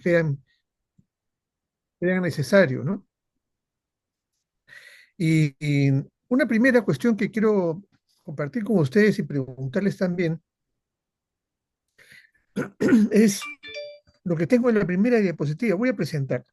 crean necesario, ¿no? Y una primera cuestión que quiero compartir con ustedes y preguntarles también es lo que tengo en la primera diapositiva. Voy a presentar.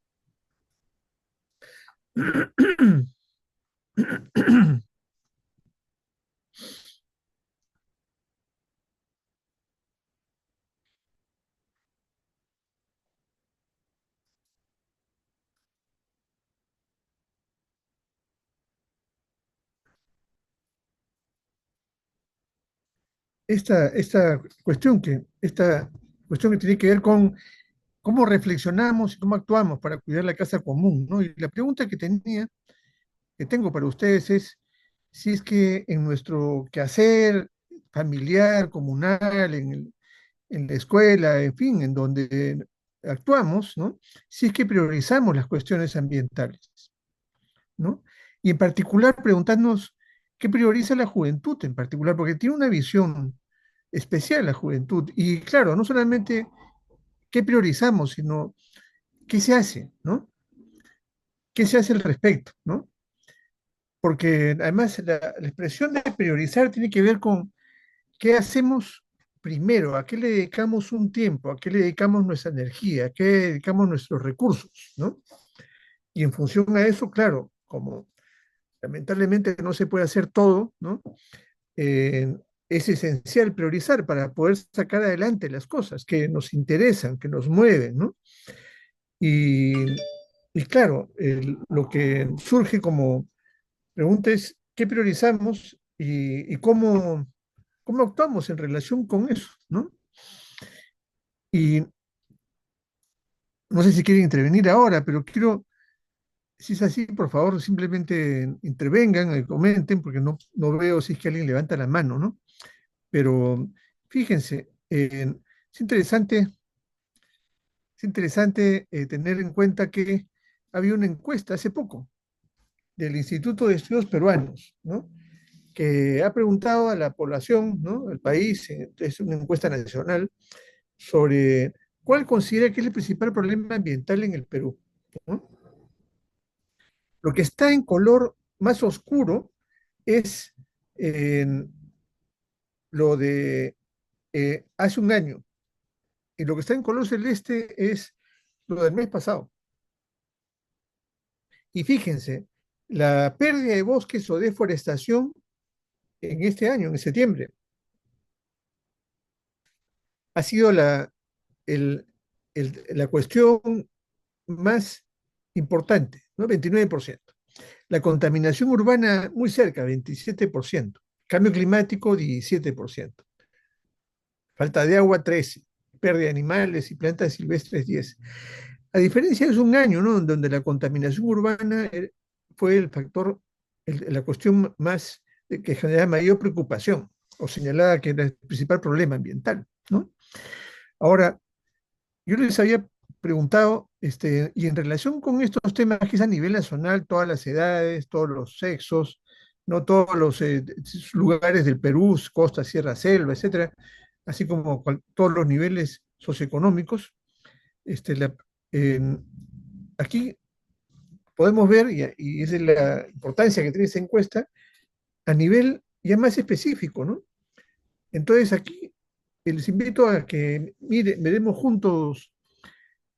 Esta cuestión que tiene que ver con cómo reflexionamos y cómo actuamos para cuidar la casa común, ¿no? Y la pregunta que tengo para ustedes es si es que en nuestro quehacer familiar, comunal, en la escuela, en fin, en donde actuamos, ¿no? Si es que priorizamos las cuestiones ambientales, ¿no? Y en particular preguntarnos qué prioriza la juventud en particular, porque tiene una visión especial la juventud. Y claro, no solamente qué priorizamos, sino qué se hace, ¿no? ¿Qué se hace al respecto, ¿no? Porque además la expresión de priorizar tiene que ver con qué hacemos primero, a qué le dedicamos un tiempo, a qué le dedicamos nuestra energía, a qué dedicamos nuestros recursos, ¿no? Y en función a eso, claro, como lamentablemente no se puede hacer todo, ¿no? Eh, es esencial priorizar para poder sacar adelante las cosas que nos interesan, que nos mueven, ¿no? Y, y claro, lo que surge como pregunta es qué priorizamos y cómo actuamos en relación con eso, ¿no? Y no sé si quieren intervenir ahora, pero quiero, si es así, por favor, simplemente intervengan, comenten, porque no veo si es que alguien levanta la mano, ¿no? Pero fíjense, es interesante tener en cuenta que había una encuesta hace poco del Instituto de Estudios Peruanos, ¿no? Que ha preguntado a la población, ¿no? Al país, es una encuesta nacional, sobre cuál considera que es el principal problema ambiental en el Perú, ¿no? Lo que está en color más oscuro es eh, lo de hace un año, y lo que está en color celeste es lo del mes pasado. Y fíjense, la pérdida de bosques o deforestación en este año, en septiembre, ha sido el, la cuestión más importante, ¿no? 29%. La contaminación urbana muy cerca, 27%. Cambio climático, 17%. Falta de agua, 13%. Pérdida de animales y plantas silvestres, 10%. A diferencia de un año, ¿no? Donde la contaminación urbana fue el factor, la cuestión más que genera mayor preocupación o señalada que era el principal problema ambiental, ¿no? Ahora, yo les había preguntado, y en relación con estos temas que es a nivel nacional, todas las edades, todos los sexos, no todos los lugares del Perú, costa, sierra, selva, etcétera, así como todos los niveles socioeconómicos, este, la, en- aquí podemos ver, y esa es la importancia que tiene esa encuesta, a nivel ya más específico, ¿no? Entonces aquí les invito a que veremos juntos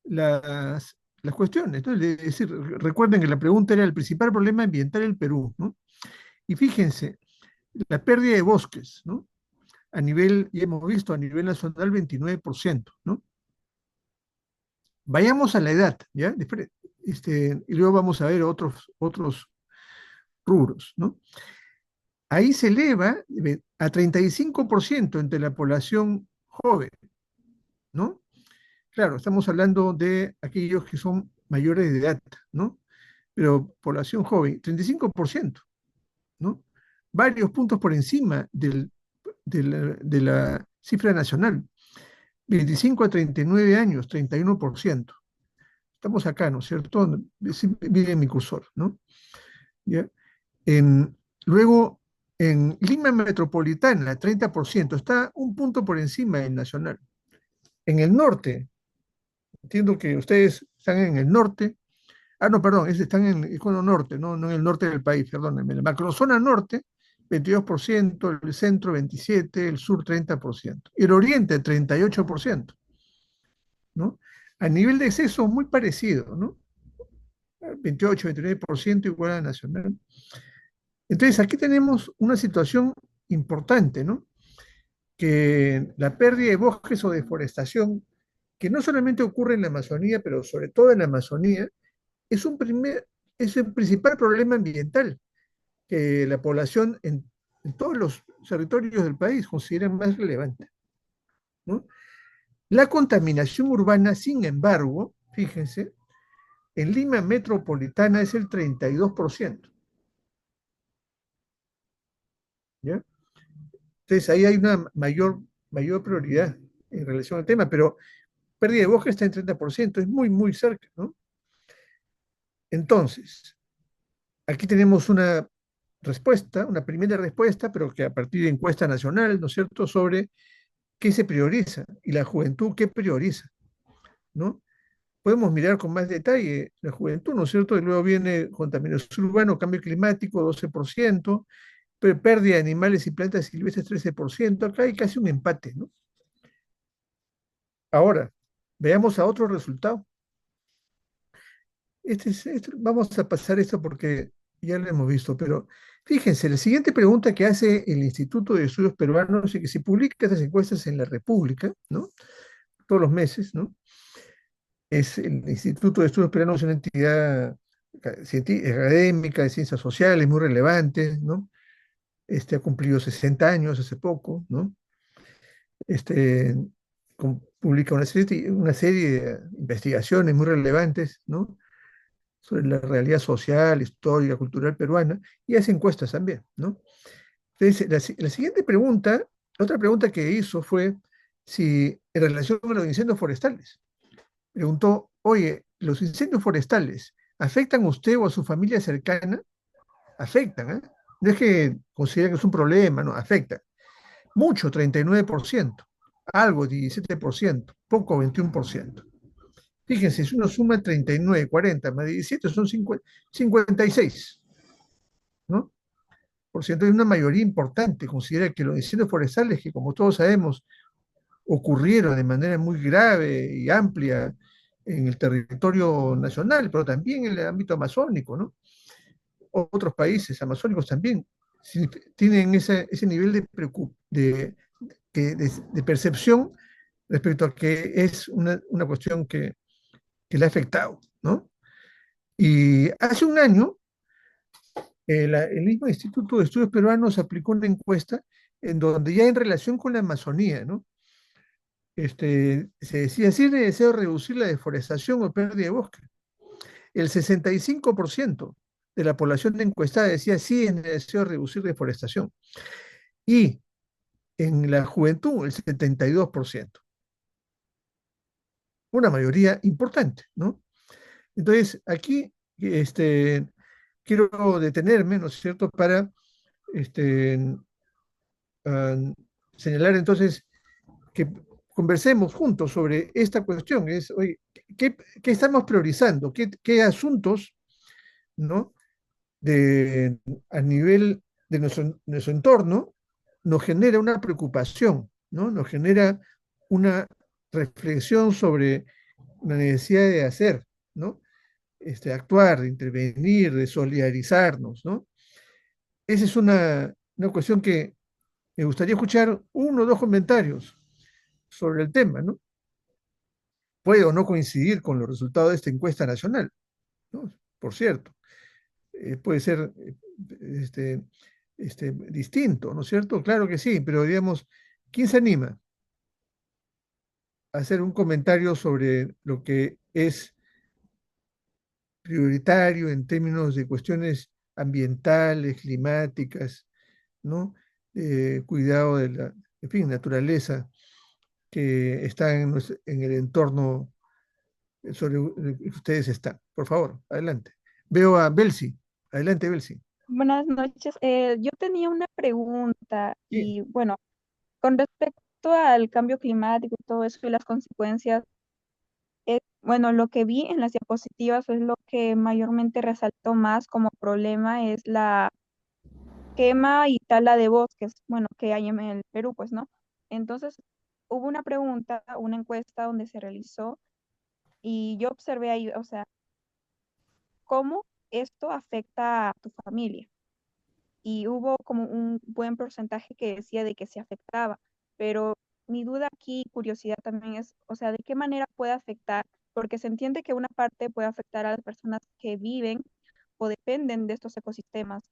las cuestiones, ¿no? Es decir, recuerden que la pregunta era el principal problema ambiental del Perú, ¿no? Y fíjense, la pérdida de bosques, ¿no? A nivel, ya hemos visto, a nivel nacional 29%, ¿no? Vayamos a la edad, ¿ya? Y luego vamos a ver otros rubros, ¿no? Ahí se eleva a 35% entre la población joven, ¿no? Claro, estamos hablando de aquellos que son mayores de edad, ¿no? Pero población joven, 35%, ¿no? Varios puntos por encima de la cifra nacional. 25 a 39 años, 31%. Estamos acá, ¿no es cierto? Miren mi cursor, ¿no? ¿Ya? En, luego, en Lima Metropolitana, 30%, está un punto por encima del nacional. En el norte, entiendo que ustedes están en el norte. Ah, no, perdón, están en el cono norte, no, no en el norte del país, perdónenme. La macrozona norte, 22%, el centro 27%, el sur 30%, y el oriente 38%, ¿no? A nivel de exceso muy parecido, ¿no? 28, 29% igual a la nacional. Entonces, aquí tenemos una situación importante, ¿no? Que la pérdida de bosques o deforestación, que no solamente ocurre en la Amazonía, pero sobre todo en la Amazonía, es el principal problema ambiental que la población en todos los territorios del país considera más relevante, ¿no? La contaminación urbana, sin embargo, fíjense, en Lima metropolitana es el 32%, ¿ya? Entonces ahí hay una mayor prioridad en relación al tema, pero pérdida de bosque está en 30%, es muy, muy cerca, ¿no? Entonces, aquí tenemos una respuesta, una primera respuesta, pero que a partir de encuesta nacional, ¿no es cierto?, sobre qué se prioriza y la juventud qué prioriza, ¿no? Podemos mirar con más detalle la juventud, ¿no es cierto? Y luego viene contaminación urbana, cambio climático, 12%, pérdida de animales y plantas silvestres, 13%. Acá hay casi un empate, ¿no? Ahora, veamos a otro resultado. Vamos a pasar esto porque ya lo hemos visto, pero fíjense, la siguiente pregunta que hace el Instituto de Estudios Peruanos y que se publica estas encuestas en la República, ¿no? Todos los meses, ¿no? Es el Instituto de Estudios Peruanos, es una entidad académica de ciencias sociales muy relevante, ¿no? Ha cumplido 60 años hace poco, ¿no? Este, publica una serie de investigaciones muy relevantes, ¿no? Sobre la realidad social, histórica, cultural peruana, y hace encuestas también, ¿no? Entonces, la siguiente pregunta, otra pregunta que hizo fue si en relación con los incendios forestales, preguntó, oye, ¿los incendios forestales afectan a usted o a su familia cercana? Afectan, ¿eh? No es que consideren que es un problema, no, afecta. Mucho, 39%, algo, 17%, poco, 21%. Fíjense, si uno suma 39, 40 más 17 son 56, ¿no? Por ciento hay una mayoría importante. Considera que los incendios forestales, que como todos sabemos, ocurrieron de manera muy grave y amplia en el territorio nacional, pero también en el ámbito amazónico, ¿no? Otros países amazónicos también tienen ese nivel de percepción respecto a que es una cuestión que le ha afectado, ¿no? Y hace un año, el mismo Instituto de Estudios Peruanos aplicó una encuesta en donde ya en relación con la Amazonía, ¿no? Se decía, si es necesario reducir la deforestación o pérdida de bosque. El 65% de la población encuestada decía, sí es necesario reducir deforestación. Y en la juventud, el 72%. Una mayoría importante, ¿no? Entonces, aquí quiero detenerme, ¿no es cierto?, para este, uh, señalar entonces que conversemos juntos sobre esta cuestión. Es, oye, ¿qué estamos priorizando? ¿Qué asuntos, ¿no? De, a nivel de nuestro entorno nos genera una preocupación, ¿no? Nos genera una reflexión sobre la necesidad de hacer, ¿no? Actuar, de intervenir, de solidarizarnos, ¿no? Esa es una cuestión que me gustaría escuchar uno o dos comentarios sobre el tema, ¿no? Puede o no coincidir con los resultados de esta encuesta nacional, ¿no? Por cierto, puede ser este, distinto, ¿no es cierto? Claro que sí, pero digamos, ¿quién se anima a hacer un comentario sobre lo que es prioritario en términos de cuestiones ambientales, climáticas, ¿no? Cuidado de la, en fin, naturaleza que está en el entorno sobre el que ustedes están? Por favor, adelante. Veo a Belsi. Adelante, Belsi. Buenas noches. Yo tenía una pregunta Sí, y bueno, con respecto al cambio climático y todo eso y las consecuencias, bueno, lo que vi en las diapositivas es lo que mayormente resaltó más como problema es la quema y tala de bosques, bueno, que hay en el Perú, pues, ¿no? Entonces, hubo una pregunta, una encuesta donde se realizó y yo observé ahí, o sea, cómo esto afecta a tu familia. Y hubo como un buen porcentaje que decía de que se afectaba, pero mi duda aquí, curiosidad también es, o sea, ¿de qué manera puede afectar? Porque se entiende que una parte puede afectar a las personas que viven o dependen de estos ecosistemas,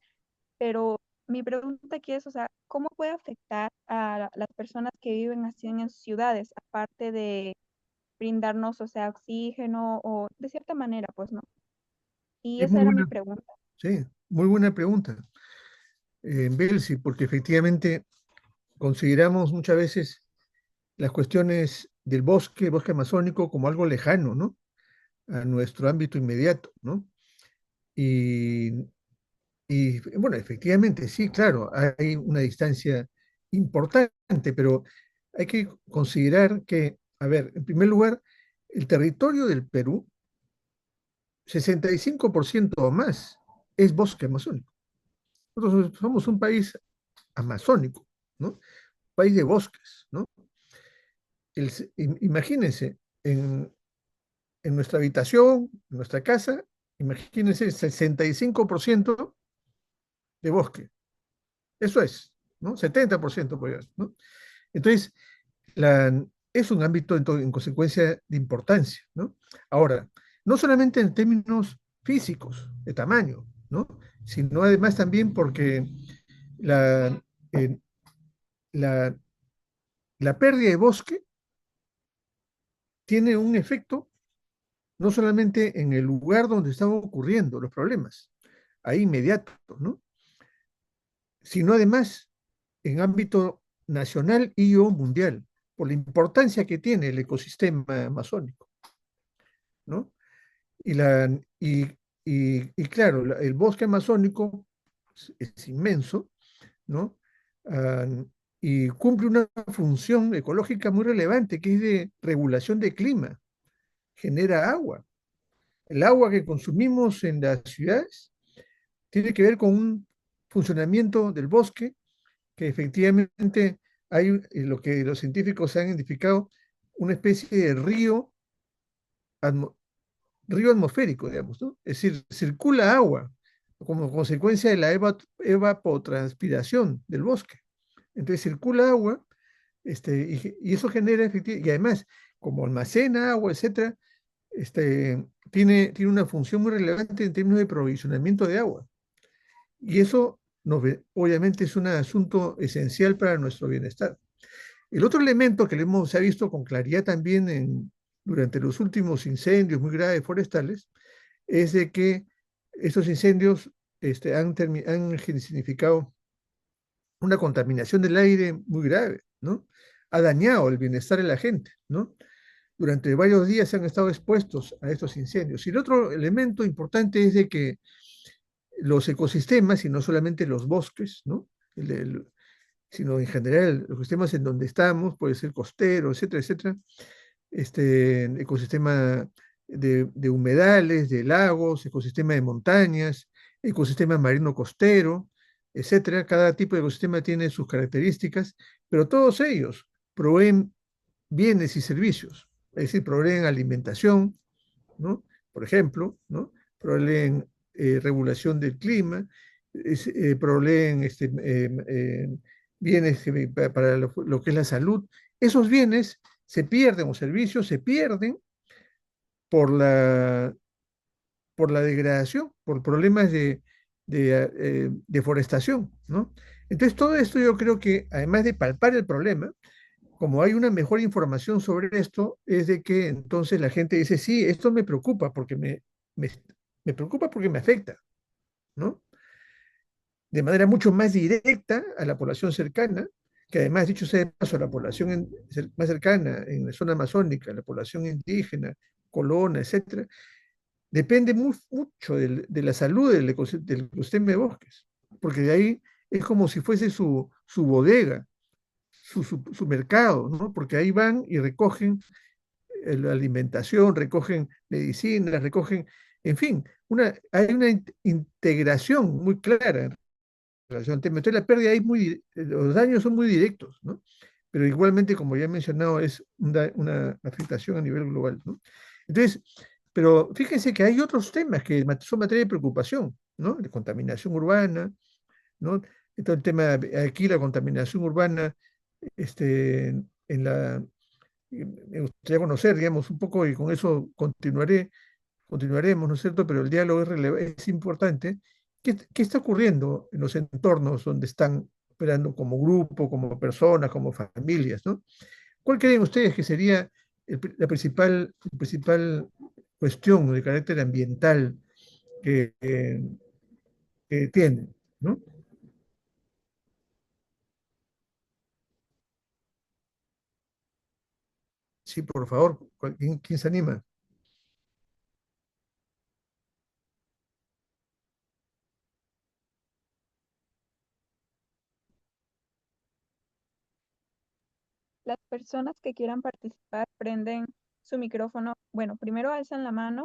pero mi pregunta aquí es, o sea, ¿cómo puede afectar a las personas que viven así en ciudades, aparte de brindarnos, o sea, oxígeno o de cierta manera, pues no? Y Es esa muy era mi buena, pregunta. sí, muy buena pregunta, Belsi, porque efectivamente consideramos muchas veces las cuestiones del bosque, bosque amazónico, como algo lejano, ¿no? A nuestro ámbito inmediato, ¿no? Y, bueno, efectivamente, sí, claro, hay una distancia importante, pero hay que considerar que, a ver, en primer lugar, el territorio del Perú, 65% o más, es bosque amazónico. Nosotros somos un país amazónico, ¿no? País de bosques, ¿no? Imagínense, en nuestra habitación, en nuestra casa, imagínense el 65% de bosque. Eso es, ¿no? 70% por ahí, ¿no? Entonces, es un ámbito en consecuencia de importancia, ¿no? Ahora, no solamente en términos físicos, de tamaño, ¿no? Sino además también porque la, eh, la, la pérdida de bosque tiene un efecto no solamente en el lugar donde están ocurriendo los problemas, ahí inmediato, ¿no? Sino además en ámbito nacional y o mundial, por la importancia que tiene el ecosistema amazónico, ¿no? Y, la, y, claro, el bosque amazónico es inmenso, ¿no? Ah, y cumple una función ecológica muy relevante, que es de regulación de clima, genera agua. El agua que consumimos en las ciudades tiene que ver con un funcionamiento del bosque que efectivamente hay lo que los científicos han identificado, una especie de atmo- río atmosférico, digamos, ¿no? Es decir, circula agua como consecuencia de la evapotranspiración del bosque. Entonces circula agua, y eso genera efectivamente, y además, como almacena agua, etcétera, tiene una función muy relevante en términos de provisionamiento de agua. Y eso obviamente es un asunto esencial para nuestro bienestar. El otro elemento que se ha visto con claridad también durante los últimos incendios muy graves forestales es de que estos incendios han significado una contaminación del aire muy grave, ¿no? Ha dañado el bienestar de la gente, ¿no? Durante varios días se han estado expuestos a estos incendios. Y el otro elemento importante es de que los ecosistemas, y no solamente los bosques, ¿no? Sino en general los ecosistemas en donde estamos, puede ser costero, etcétera, etcétera, ecosistema de humedales, de lagos, ecosistema de montañas, ecosistema marino costero, etcétera. Cada tipo de ecosistema tiene sus características, pero todos ellos proveen bienes y servicios, es decir, proveen alimentación, ¿no? Por ejemplo, ¿no? Proveen regulación del clima, proveen bienes para lo que es la salud. Esos bienes se pierden, o servicios se pierden por por la degradación, por problemas de deforestación, ¿no? Entonces, todo esto yo creo que, además de palpar el problema, como hay una mejor información sobre esto, es de que entonces la gente dice, sí, esto me preocupa porque me, me preocupa porque me afecta, ¿no? De manera mucho más directa a la población cercana, que además, dicho sea de paso, la población más cercana en la zona amazónica, la población indígena, colona, etcétera, depende mucho de la salud del ecosistema de bosques, porque de ahí es como si fuese su bodega, su mercado, ¿no? Porque ahí van y recogen la alimentación, recogen medicinas, recogen, en fin, hay una integración muy clara en relación al tema. Entonces la pérdida ahí los daños son muy directos, ¿no? Pero igualmente, como ya he mencionado, es una afectación a nivel global, ¿no? Entonces, pero fíjense que hay otros temas que son materia de preocupación, ¿no? De contaminación urbana, ¿no? Todo el tema, aquí la contaminación urbana, en me gustaría conocer, digamos, un poco y con eso continuaremos, ¿no es cierto? Pero el diálogo es importante. ¿Qué está ocurriendo en los entornos donde están operando como grupo, como personas, como familias, ¿no? ¿Cuál creen ustedes que sería la principal cuestión de carácter ambiental que tienen, ¿no? Sí, por favor, ¿quién se anima? Las personas que quieran participar prenden su micrófono. Bueno, primero alzan la mano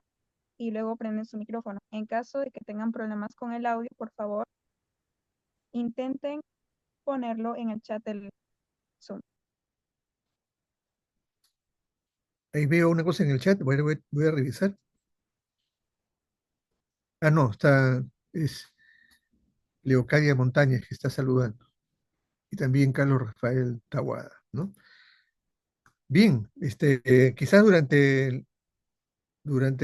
y luego prenden su micrófono. En caso de que tengan problemas con el audio, por favor, intenten ponerlo en el chat del Zoom. Ahí veo una cosa en el chat, voy a revisar. Ah, no, es Leocadia Montañez que está saludando. Y también Carlos Rafael Tawada, ¿no? Bien, quizás durante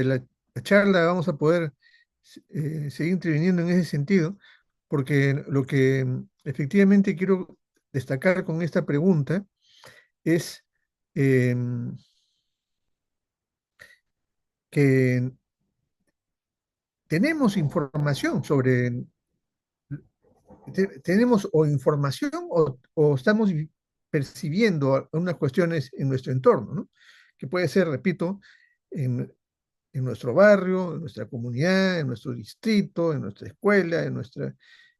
la charla vamos a poder seguir interviniendo en ese sentido, porque lo que efectivamente quiero destacar con esta pregunta es em, que tenemos información tenemos o información o estamos percibiendo unas cuestiones en nuestro entorno, ¿no? Que puede ser, repito, en, en nuestro barrio, en nuestra comunidad, en nuestro distrito, en nuestra escuela, en nuestro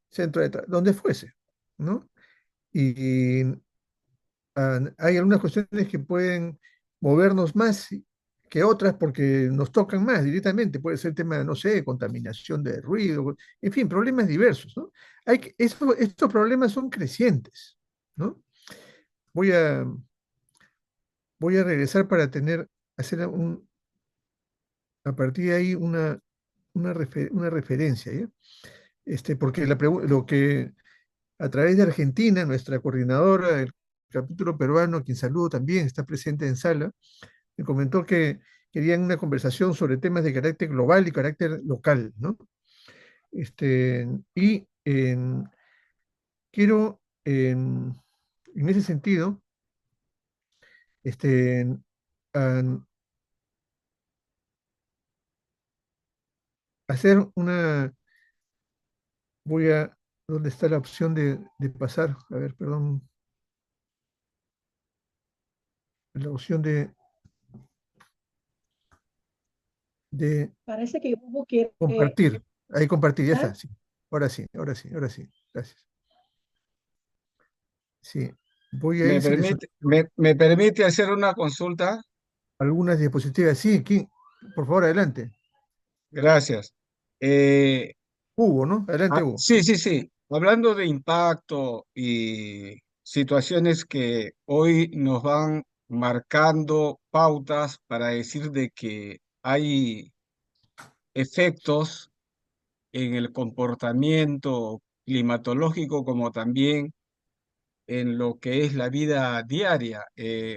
centro de trabajo, donde fuese, ¿no? Y hay algunas cuestiones que pueden movernos más que otras porque nos tocan más directamente. Puede ser tema, no sé, contaminación de ruido, en fin, problemas diversos, ¿no? Estos problemas son crecientes, ¿no? Voy a, voy a regresar para hacer a partir de ahí una referencia, ¿ya? Porque lo que a través de Argentina, nuestra coordinadora del capítulo peruano, a quien saludo también, está presente en sala, me comentó que querían una conversación sobre temas de carácter global y carácter local, ¿no? Y quiero, en ese sentido, este, an- hacer voy a, ¿dónde está la opción de pasar? A ver, perdón, la opción de Parece que Hugo quiere compartir. Ahí compartir, ya está, sí. Ahora sí, ahora sí, ahora sí. Gracias. Sí, voy a ir Me permite hacer una consulta? algunas diapositivas. Sí, por favor, adelante. Gracias. Eh, Hugo, ¿no? Adelante, Hugo. sí, sí, sí. Hablando de impacto y situaciones que hoy nos van marcando pautas para decir de que hay efectos en el comportamiento climatológico como también en lo que es la vida diaria.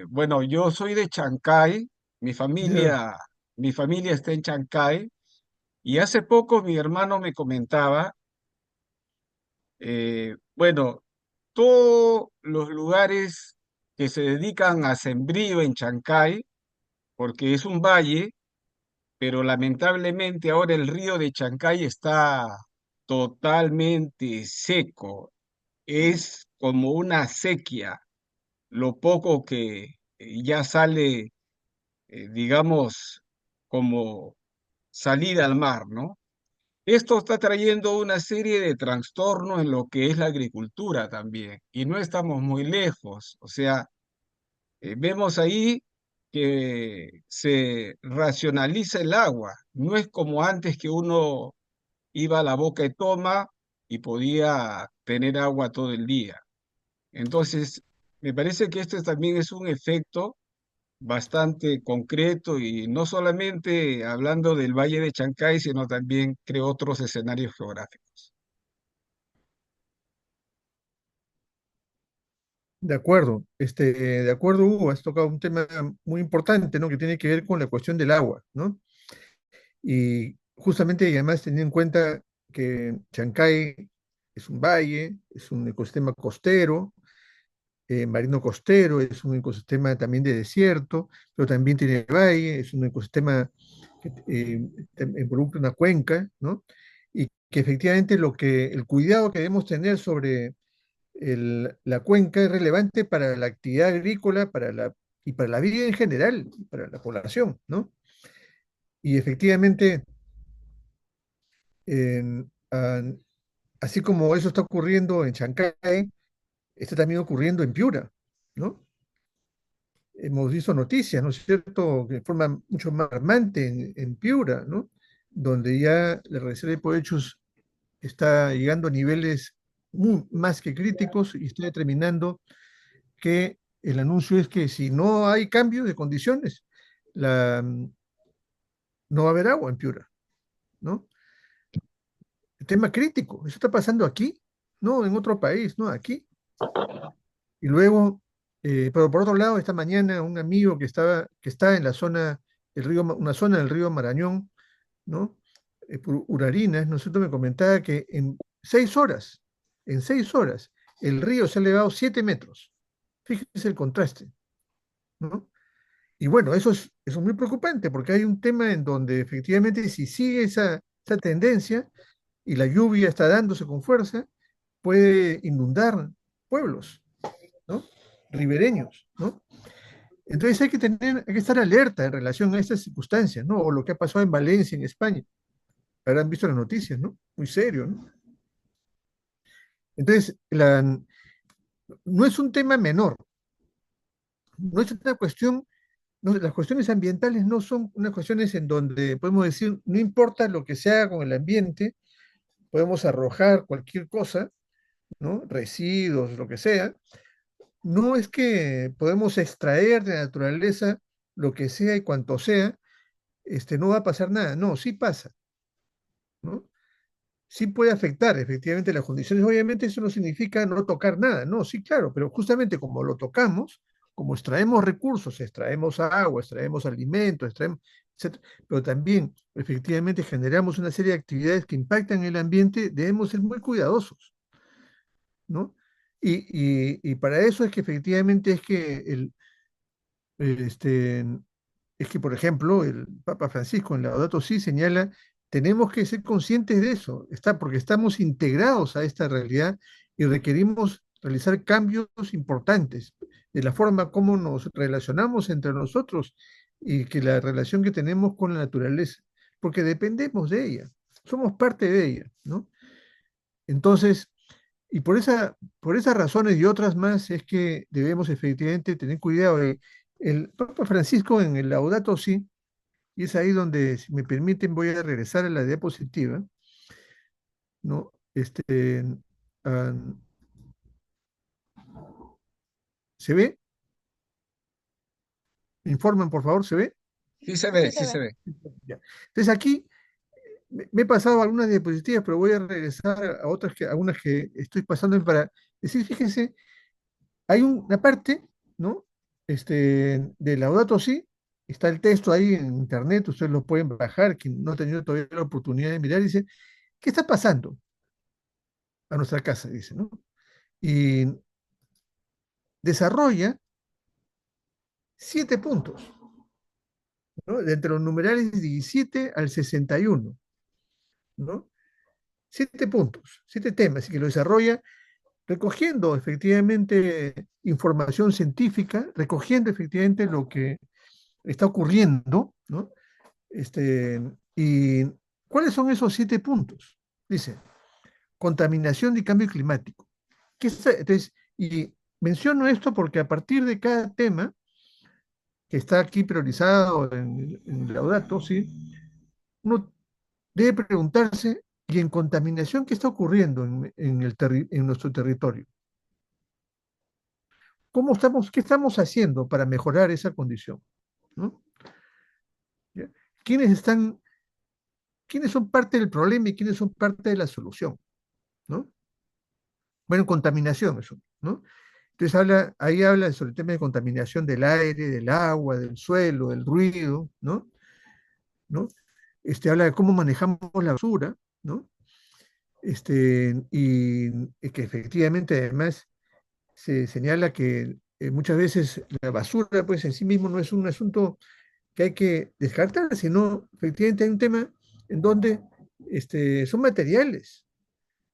Bueno, yo soy de Chancay, mi Ya, familia, mi familia está en Chancay, y hace poco mi hermano me comentaba, bueno, todos los lugares que se dedican a sembrío en Chancay, porque es un valle, pero lamentablemente ahora el río de Chancay está totalmente seco, es como una sequía lo poco que ya sale, digamos, como salida al mar, ¿no? Esto está trayendo una serie de trastornos en lo que es la agricultura también, y no estamos muy lejos. O sea, vemos ahí que se racionaliza el agua. No es como antes que uno iba a la boca de toma y podía tener agua todo el día. Entonces, me parece que este también es un efecto bastante concreto y no solamente hablando del Valle de Chancay, sino también creo otros escenarios geográficos. De acuerdo, Hugo, has tocado un tema muy importante, ¿no? Que tiene que ver con la cuestión del agua, ¿no? Y justamente, y además teniendo en cuenta que Chancay es un valle, es un ecosistema costero, marino costero, es un ecosistema también de desierto, pero también tiene valle, es un ecosistema que involucra una cuenca, ¿no? Y que efectivamente el cuidado que debemos tener sobre la cuenca es relevante para la actividad agrícola, y para la vida en general, para la población, ¿no? Y efectivamente, en- an- así como eso está ocurriendo en Chancay, está también ocurriendo en Piura, ¿no? Hemos visto noticias, ¿no es cierto?, de forma mucho más alarmante en Piura, ¿no? Donde ya la reserva de pohechos está llegando a niveles más que críticos y está determinando que el anuncio es que si no hay cambio de condiciones, la, no va a haber agua en Piura, ¿no? El tema crítico, eso está pasando aquí, no en otro país, no aquí. Y luego, pero por otro lado, esta mañana un amigo que está en la zona del río, una zona del río Marañón, ¿no? Por Urarinas, ¿no es cierto? Me comentaba que en 6 horas, el río se ha elevado 7 metros. Fíjese el contraste, ¿no? Y bueno, eso es muy preocupante porque hay un tema en donde efectivamente si sigue esa tendencia y la lluvia está dándose con fuerza, puede inundar pueblos, ¿no? Ribereños, ¿no? Entonces hay que estar alerta en relación a estas circunstancias, ¿no? O lo que ha pasado en Valencia, en España. Habrán visto las noticias, ¿no? Muy serio, ¿no? Entonces, no es un tema menor, no es una cuestión, no, las cuestiones ambientales no son unas cuestiones en donde podemos decir, no importa lo que se haga con el ambiente, podemos arrojar cualquier cosa, ¿no? Residuos, lo que sea. No es que podemos extraer de la naturaleza lo que sea y cuanto sea, no va a pasar nada. No, sí pasa, ¿no? Sí puede afectar efectivamente las condiciones. Obviamente eso no significa no tocar nada, no, sí, claro, pero justamente como lo tocamos, como extraemos recursos, extraemos agua, extraemos alimentos, etcétera, pero también efectivamente generamos una serie de actividades que impactan el ambiente, debemos ser muy cuidadosos, ¿no? Y para eso es que efectivamente el, este, es que, por ejemplo, el Papa Francisco en Laudato Si señala, tenemos que ser conscientes de eso, porque estamos integrados a esta realidad y requerimos realizar cambios importantes de la forma como nos relacionamos entre nosotros y que la relación que tenemos con la naturaleza, porque dependemos de ella, somos parte de ella, ¿no? Entonces, y por esas razones y otras más es que debemos efectivamente tener cuidado. El Papa Francisco en el Laudato Si, y es ahí donde, si me permiten, voy a regresar a la diapositiva, ¿no? Ah, ¿Se ve? ¿Me informan, por favor? ¿Se ve? Sí se Sí ve, se sí ve. se ve. Ya. Entonces aquí me he pasado algunas diapositivas, pero voy a regresar a otras a unas que estoy pasando para decir, fíjense, hay una parte, ¿no? De Laudato Si, está el texto ahí en internet, ustedes lo pueden bajar, quien no ha tenido todavía la oportunidad de mirar, dice, ¿qué está pasando a nuestra casa? Dice, ¿no? Y desarrolla 7 puntos, ¿no? De entre los numerales 17 al 61, ¿no? 7 puntos, 7 temas, y que lo desarrolla recogiendo efectivamente información científica, recogiendo efectivamente lo que está ocurriendo, ¿no? ¿Y cuáles son esos 7 puntos? Dice, contaminación y cambio climático. Entonces, y menciono esto porque a partir de cada tema que está aquí priorizado en Laudato, ¿sí? Uno debe preguntarse, ¿y en contaminación qué está ocurriendo en nuestro territorio? ¿Qué estamos haciendo para mejorar esa condición? ¿No? ¿Ya? ¿Quiénes están, quiénes son parte del problema y quiénes son parte de la solución? ¿No? Bueno, contaminación, eso, ¿no? Entonces ahí habla sobre el tema de contaminación del aire, del agua, del suelo, del ruido, ¿no? ¿No? Habla de cómo manejamos la basura, ¿no? Y que efectivamente además se señala que muchas veces la basura, pues en sí mismo no es un asunto que hay que descartar, sino efectivamente hay un tema en donde son materiales.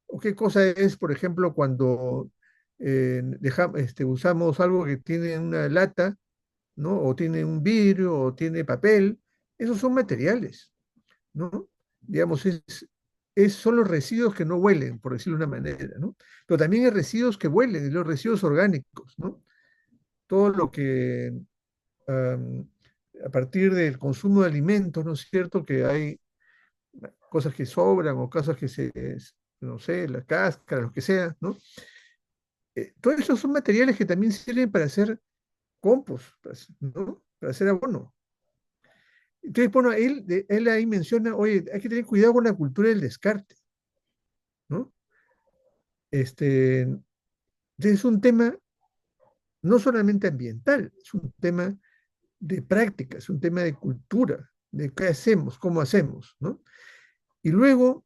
¿O qué cosa es, por ejemplo, cuando usamos algo que tiene una lata, ¿no? O tiene un vidrio, o tiene papel? Esos son materiales, ¿no? Digamos, son los residuos que no huelen, por decirlo de una manera, ¿no? Pero también hay residuos que huelen, y los residuos orgánicos, ¿no? Todo lo que am, a partir del consumo de alimentos, ¿no es cierto? Que hay cosas que sobran o cosas que no sé, la cáscara, lo que sea, ¿no? Todos esos son materiales que también sirven para hacer compost, ¿no? Para hacer abono. Entonces, bueno, él ahí menciona, oye, hay que tener cuidado con la cultura del descarte, ¿no? Entonces es un tema no solamente ambiental, es un tema de práctica, es un tema de cultura, de qué hacemos, cómo hacemos, ¿no? Y luego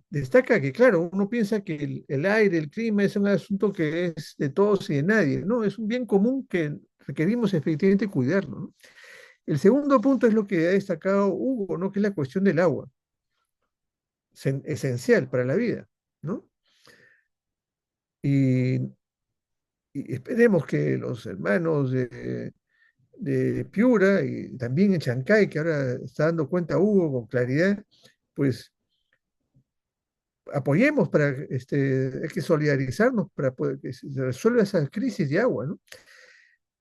destaca que, claro, uno piensa que el aire, el clima es un asunto que es de todos y de nadie, ¿no? Es un bien común que requerimos efectivamente cuidarlo, ¿no? El segundo punto es lo que ha destacado Hugo, ¿no? Que es la cuestión del agua, esencial para la vida, ¿no? Y, y esperemos que los hermanos de Piura y también en Chancay, que ahora está dando cuenta Hugo con claridad, pues apoyemos hay que solidarizarnos para poder que se resuelva esa crisis de agua, ¿no?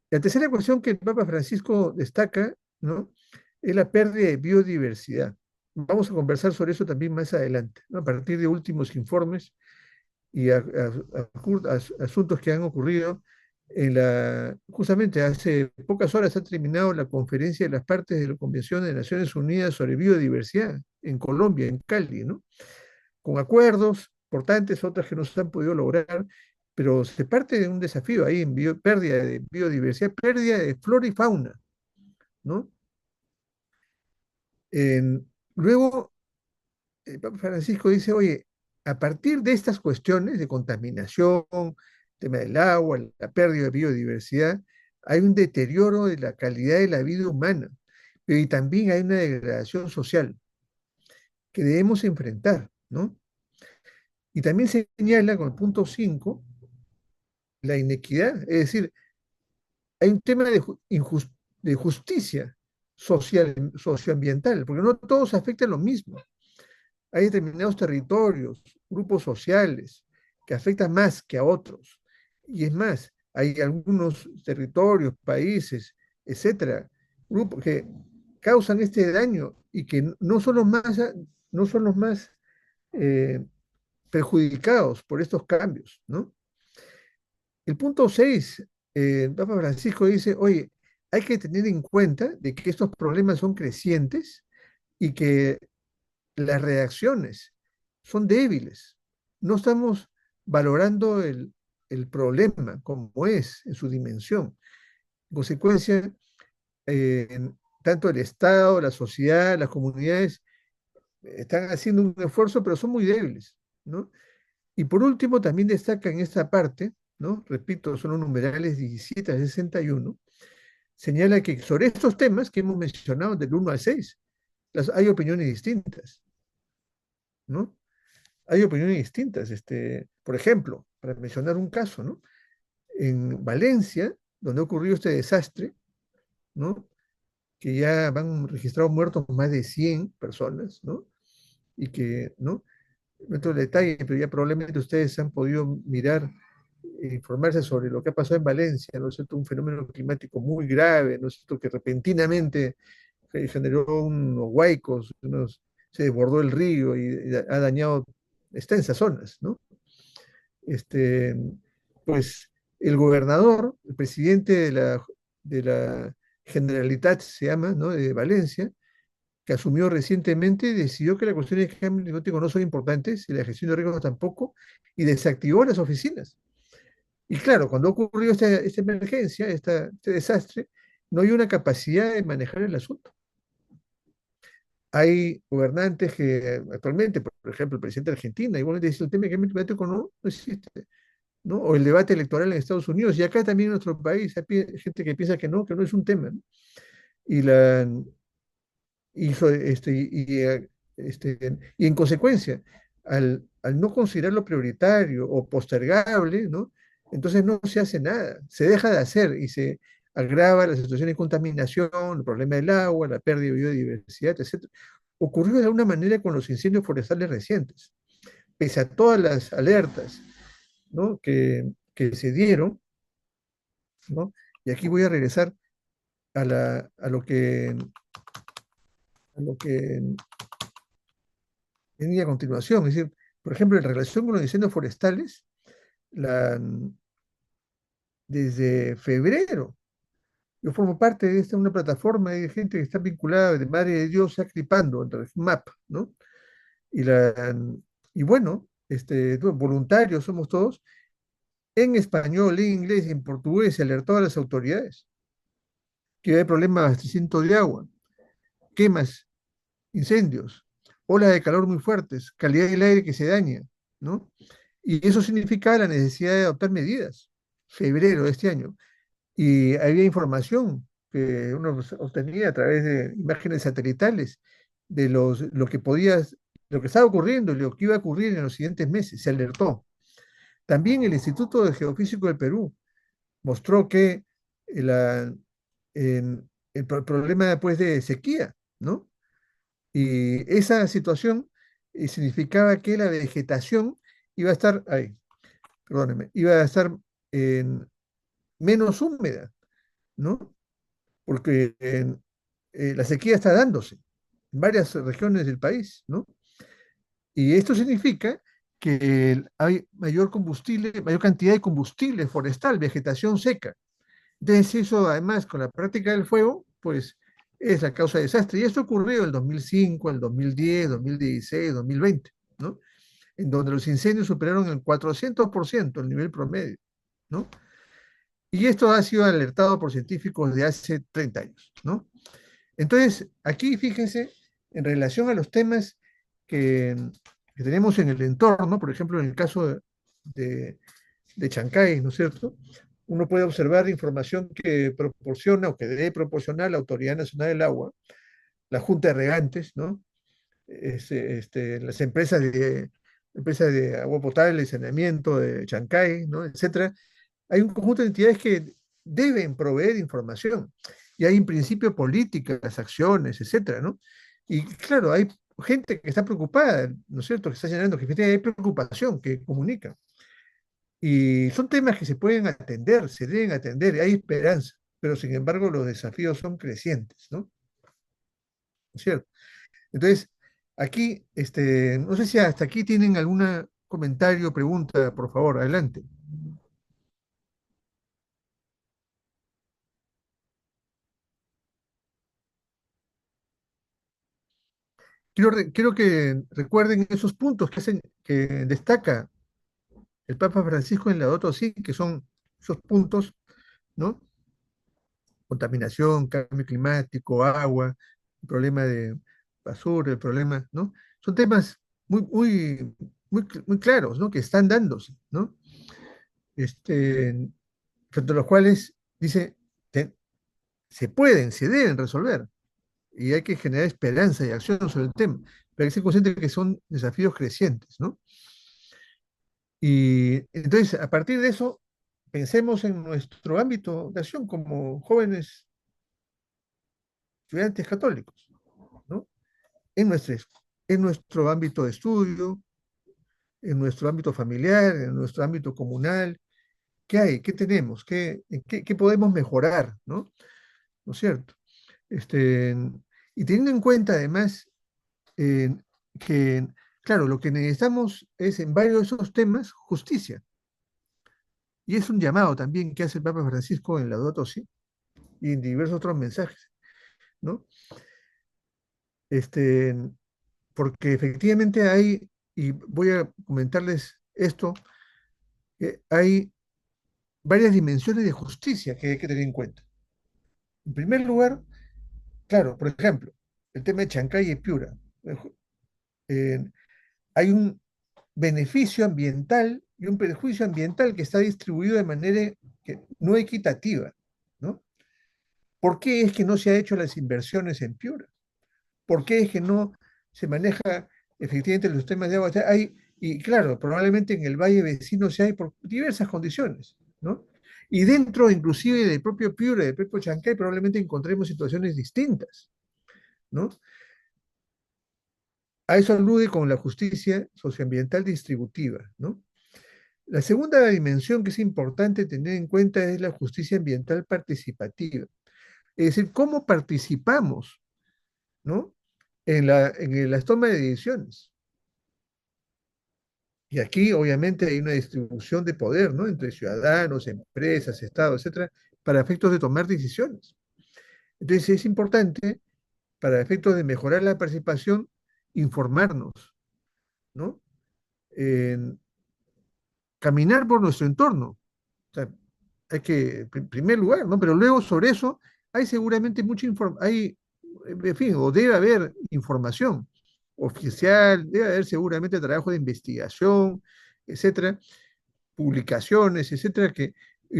La tercera cuestión que el Papa Francisco destaca, ¿no? Es la pérdida de biodiversidad. Vamos a conversar sobre eso también más adelante, ¿no? A partir de últimos informes y asuntos que han ocurrido justamente hace pocas horas ha terminado la conferencia de las partes de la Convención de Naciones Unidas sobre Biodiversidad en Colombia, en Cali, ¿no? Con acuerdos importantes, otras que no se han podido lograr, pero se parte de un desafío ahí en pérdida de biodiversidad, pérdida de flora y fauna, ¿no? Luego, el Papa Francisco dice, oye, a partir de estas cuestiones de contaminación, tema del agua, la pérdida de biodiversidad, hay un deterioro de la calidad de la vida humana, pero y también hay una degradación social que debemos enfrentar, ¿no? Y también señala con el punto 5 la inequidad, es decir, hay un tema de justicia social, socioambiental, porque no todos afectan lo mismo. Hay determinados territorios, grupos sociales, que afectan más que a otros. Y es más, hay algunos territorios, países, etcétera, grupos que causan este daño y que no son los más eh, perjudicados por estos cambios, ¿no? El punto 6, el Papa Francisco dice, oye, hay que tener en cuenta de que estos problemas son crecientes y que las reacciones son débiles. No estamos valorando el problema como es en su dimensión. En consecuencia, tanto el Estado, la sociedad, las comunidades están haciendo un esfuerzo, pero son muy débiles, ¿no? Y por último, también destaca en esta parte, ¿no? Repito, son los numerales 17 a 61, señala que sobre estos temas que hemos mencionado del 1 al 6, hay opiniones distintas, ¿no? Hay opiniones distintas. Por ejemplo, para mencionar un caso, ¿no? En Valencia, donde ocurrió este desastre, ¿no? Que ya van registrados muertos más de 100 personas, ¿no? Y que, ¿no? No entro en detalle, pero ya probablemente ustedes han podido mirar informarse sobre lo que ha pasado en Valencia, ¿no es cierto? Un fenómeno climático muy grave, ¿no es cierto? Que repentinamente generó unos huaicos, se desbordó el río y ha dañado extensas zonas, ¿no? Este, pues el gobernador, el presidente de la Generalitat, se llama, ¿no? De Valencia, que asumió recientemente, decidió que las cuestiones de cambio climático no son importantes y la gestión de riesgos tampoco, y desactivó las oficinas. Y claro, cuando ocurrió esta emergencia, este desastre, no hay una capacidad de manejar el asunto. Hay gobernantes que actualmente, por ejemplo, el presidente de Argentina, igualmente dice el tema de cambio climático no existe, ¿no? O el debate electoral en Estados Unidos, y acá también en nuestro país hay gente que piensa que no es un tema, ¿no? Y, la, y en consecuencia, al no considerarlo prioritario o postergable, ¿no? Entonces no se hace nada, se deja de hacer y se agrava la situación de contaminación, el problema del agua, la pérdida de biodiversidad, etcétera. Ocurrió de alguna manera con los incendios forestales recientes. Pese a todas las alertas, ¿no? que se dieron, ¿no? Y aquí voy a regresar a lo que venía a continuación. Es decir, por ejemplo, en relación con los incendios forestales, la, desde febrero, yo formo parte de una plataforma de gente que está vinculada de Madre de Dios a Cripando, entonces, MAP, ¿no? Y, y bueno, voluntarios somos todos, en español, en inglés y en portugués se alertó a las autoridades que hay problemas de abastecimiento de agua, quemas, incendios, olas de calor muy fuertes, calidad del aire que se daña, ¿no? Y eso significa la necesidad de adoptar medidas. Febrero de este año. Y había información que uno obtenía a través de imágenes satelitales de lo que estaba ocurriendo y lo que iba a ocurrir en los siguientes meses. Se alertó. También el Instituto de Geofísico del Perú mostró que la, problema pues, de sequía, ¿no? Y esa situación significaba que la vegetación iba a estar, ay, perdóneme, iba a estar menos húmeda, ¿no? Porque la sequía está dándose en varias regiones del país, ¿no? Y esto significa que hay mayor combustible, mayor cantidad de combustible forestal, vegetación seca. Entonces eso, además, con la práctica del fuego, pues es la causa de desastre. Y esto ocurrió en el 2005, el 2010, 2016, 2020, ¿no? En donde los incendios superaron el 400% el nivel promedio, ¿no? Y esto ha sido alertado por científicos de hace 30 años, ¿no? Entonces, aquí fíjense, en relación a los temas que, que tenemos en el entorno, por ejemplo, en el caso de Chancay, ¿no es cierto? Uno puede observar información que proporciona o que debe proporcionar la Autoridad Nacional del Agua, la Junta de Regantes, ¿no? Las empresas de agua potable, saneamiento de Chancay, ¿no? Etcétera. Hay un conjunto de entidades que deben proveer información y hay en principio políticas, acciones, etcétera, ¿no? Y claro, hay gente que está preocupada, ¿no es cierto? Que está señalando que hay preocupación, que comunica. Y son temas que se pueden atender, se deben atender, hay esperanza, pero sin embargo los desafíos son crecientes, ¿no? ¿Es cierto? Entonces, aquí, no sé si hasta aquí tienen algún comentario, pregunta, por favor, adelante. Quiero que recuerden esos puntos que destaca el Papa Francisco en Laudato Si, que son esos puntos, ¿no? Contaminación, cambio climático, agua, el problema de basura, el problema, ¿no? Son temas muy, muy, muy claros, ¿no? Que están dándose, ¿no? Frente a los cuales dice, se deben resolver y hay que generar esperanza y acción sobre el tema, pero hay que ser consciente de que son desafíos crecientes, ¿no? Y entonces, a partir de eso, pensemos en nuestro ámbito de acción como jóvenes estudiantes católicos, ¿no? En nuestro, en nuestro ámbito de estudio, en nuestro ámbito familiar, en nuestro ámbito comunal, ¿Qué hay? ¿Qué tenemos? ¿Qué podemos mejorar? ¿No? ¿No es cierto? Este, y teniendo en cuenta además eh, que, claro, lo que necesitamos es en varios de esos temas justicia. Y es un llamado también que hace el Papa Francisco en Laudato Si y en diversos otros mensajes, ¿no? Este, porque efectivamente hay, y voy a comentarles esto, hay varias dimensiones de justicia que hay que tener en cuenta. En primer lugar, claro, por ejemplo, el tema de Chancay y Piura. Eh, Hay un beneficio ambiental y un perjuicio ambiental que está distribuido de manera no equitativa, ¿no? ¿Por qué es que no se ha hecho las inversiones en Piura? ¿Por qué es que no se maneja efectivamente los temas de agua? Hay, y claro, probablemente en el valle vecino se hay por diversas condiciones, ¿no? Y dentro inclusive del propio Piura, del propio Chancay, probablemente encontremos situaciones distintas, ¿no? A eso alude con la justicia socioambiental distributiva, ¿no? La segunda dimensión que es importante tener en cuenta es la justicia ambiental participativa. Es decir, cómo participamos, ¿no? En las tomas de decisiones. Y aquí, obviamente, hay una distribución de poder, ¿no? Entre ciudadanos, empresas, Estado, etcétera, para efectos de tomar decisiones. Entonces, es importante, para efectos de mejorar la participación, informarnos, ¿no? En caminar por nuestro entorno. O sea, hay que, en primer lugar, ¿no? Pero luego sobre eso hay seguramente mucha información, hay, en fin, o debe haber información oficial, debe haber seguramente trabajo de investigación, etcétera, publicaciones, etcétera,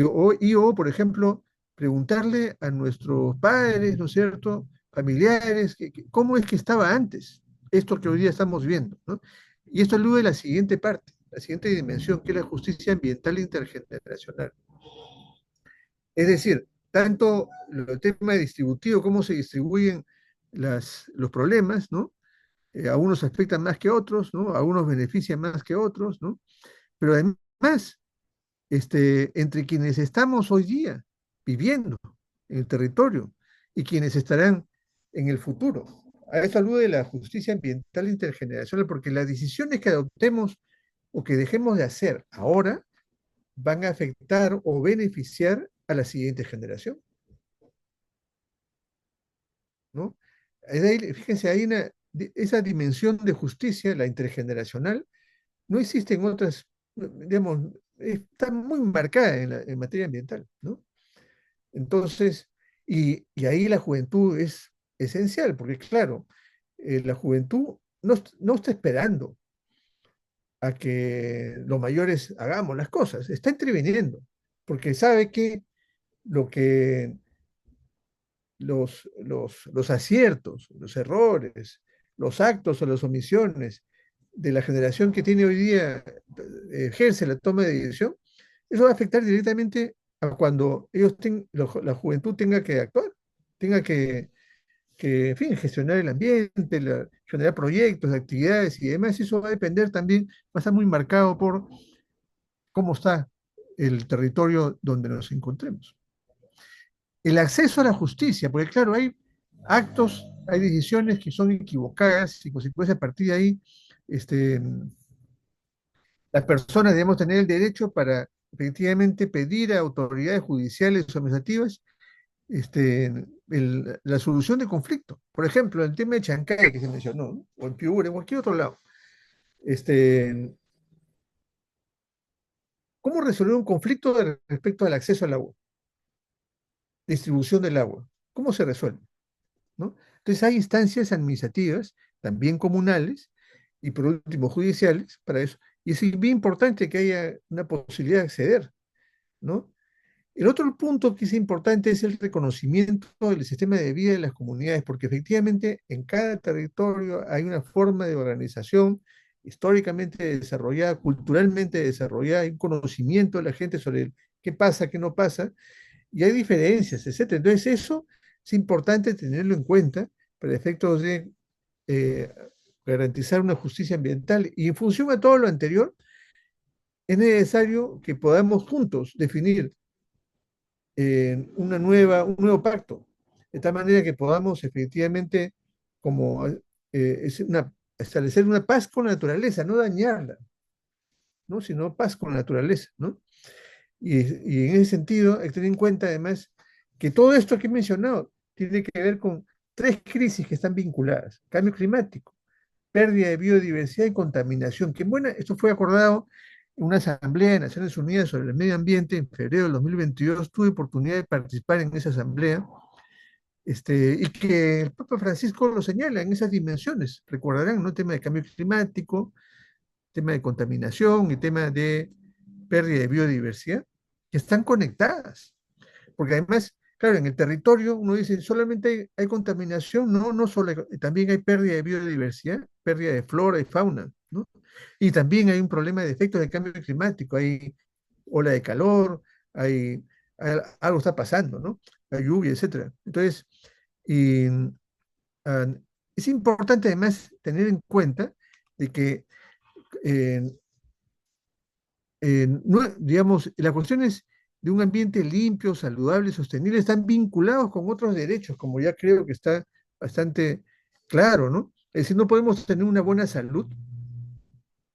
o, por ejemplo, preguntarle a nuestros padres, ¿no es cierto?, familiares, cómo es que estaba antes esto que hoy día estamos viendo, ¿no? Y esto alude a la siguiente parte, la siguiente dimensión, que es la justicia ambiental intergeneracional. Es decir, tanto el tema distributivo, cómo se distribuyen los problemas, ¿no? A unos afectan más que otros, ¿no? A unos benefician más que otros, ¿no? Pero además, entre quienes estamos hoy día viviendo en el territorio y quienes estarán en el futuro. A eso alude la justicia ambiental intergeneracional, porque las decisiones que adoptemos o que dejemos de hacer ahora van a afectar o beneficiar a la siguiente generación, ¿no? Fíjense, esa dimensión de justicia, la intergeneracional, no existe en otras, digamos, está muy marcada en materia ambiental, ¿no? Entonces, y ahí la juventud es esencial, porque claro, la juventud no está esperando a que los mayores hagamos las cosas, está interviniendo, porque sabe que lo que los aciertos, los errores, los actos o las omisiones de la generación que tiene hoy día, ejerce la toma de decisión, eso va a afectar directamente a cuando la juventud tenga que actuar, tenga en fin, gestionar el ambiente, generar proyectos, actividades y demás. Eso va a depender también, va a estar muy marcado por cómo está el territorio donde nos encontremos. El acceso a la justicia, porque claro, hay actos, hay decisiones que son equivocadas y consecuencia a partir de ahí, este, las personas debemos tener el derecho para efectivamente pedir a autoridades judiciales o administrativas la solución de conflicto. Por ejemplo, el tema de Chancay que se mencionó, ¿no? O en Piura, en cualquier otro lado. Este, ¿Cómo resolver un conflicto respecto al acceso al agua? Distribución del agua. ¿Cómo se resuelve? ¿No? Entonces hay instancias administrativas, también comunales, y por último judiciales para eso. Y es bien importante que haya una posibilidad de acceder, ¿no? El otro punto que es importante es el reconocimiento del sistema de vida de las comunidades, porque efectivamente en cada territorio hay una forma de organización históricamente desarrollada, culturalmente desarrollada, hay un conocimiento de la gente sobre qué pasa, qué no pasa, y hay diferencias, etcétera. Entonces eso es importante tenerlo en cuenta para efectos de eh, garantizar una justicia ambiental. Y en función a todo lo anterior, es necesario que podamos juntos definir un nuevo pacto, de tal manera que podamos efectivamente como, establecer una paz con la naturaleza, no dañarla, ¿no? Sino paz con la naturaleza, ¿no? Y en ese sentido, hay que tener en cuenta además que todo esto que he mencionado tiene que ver con tres crisis que están vinculadas: cambio climático, pérdida de biodiversidad y contaminación. Que bueno, esto fue acordado en una asamblea de Naciones Unidas sobre el medio ambiente en febrero del 2022. Tuve oportunidad de participar en esa asamblea, y que el Papa Francisco lo señala en esas dimensiones. Recordarán, ¿no? Tema de cambio climático, tema de contaminación y tema de pérdida de biodiversidad, que están conectadas. Porque además, claro, en el territorio uno dice, solamente hay contaminación, no, no solo también hay pérdida de biodiversidad, pérdida de flora y fauna, ¿no? Y también hay un problema de efectos del cambio climático, hay ola de calor, algo está pasando, ¿no? Hay lluvia, etcétera. Entonces, y, ah, es importante además tener en cuenta de que eh, digamos, las cuestiones de un ambiente limpio, saludable, sostenible, están vinculados con otros derechos, como ya creo que está bastante claro, ¿no? Es decir, no podemos tener una buena salud,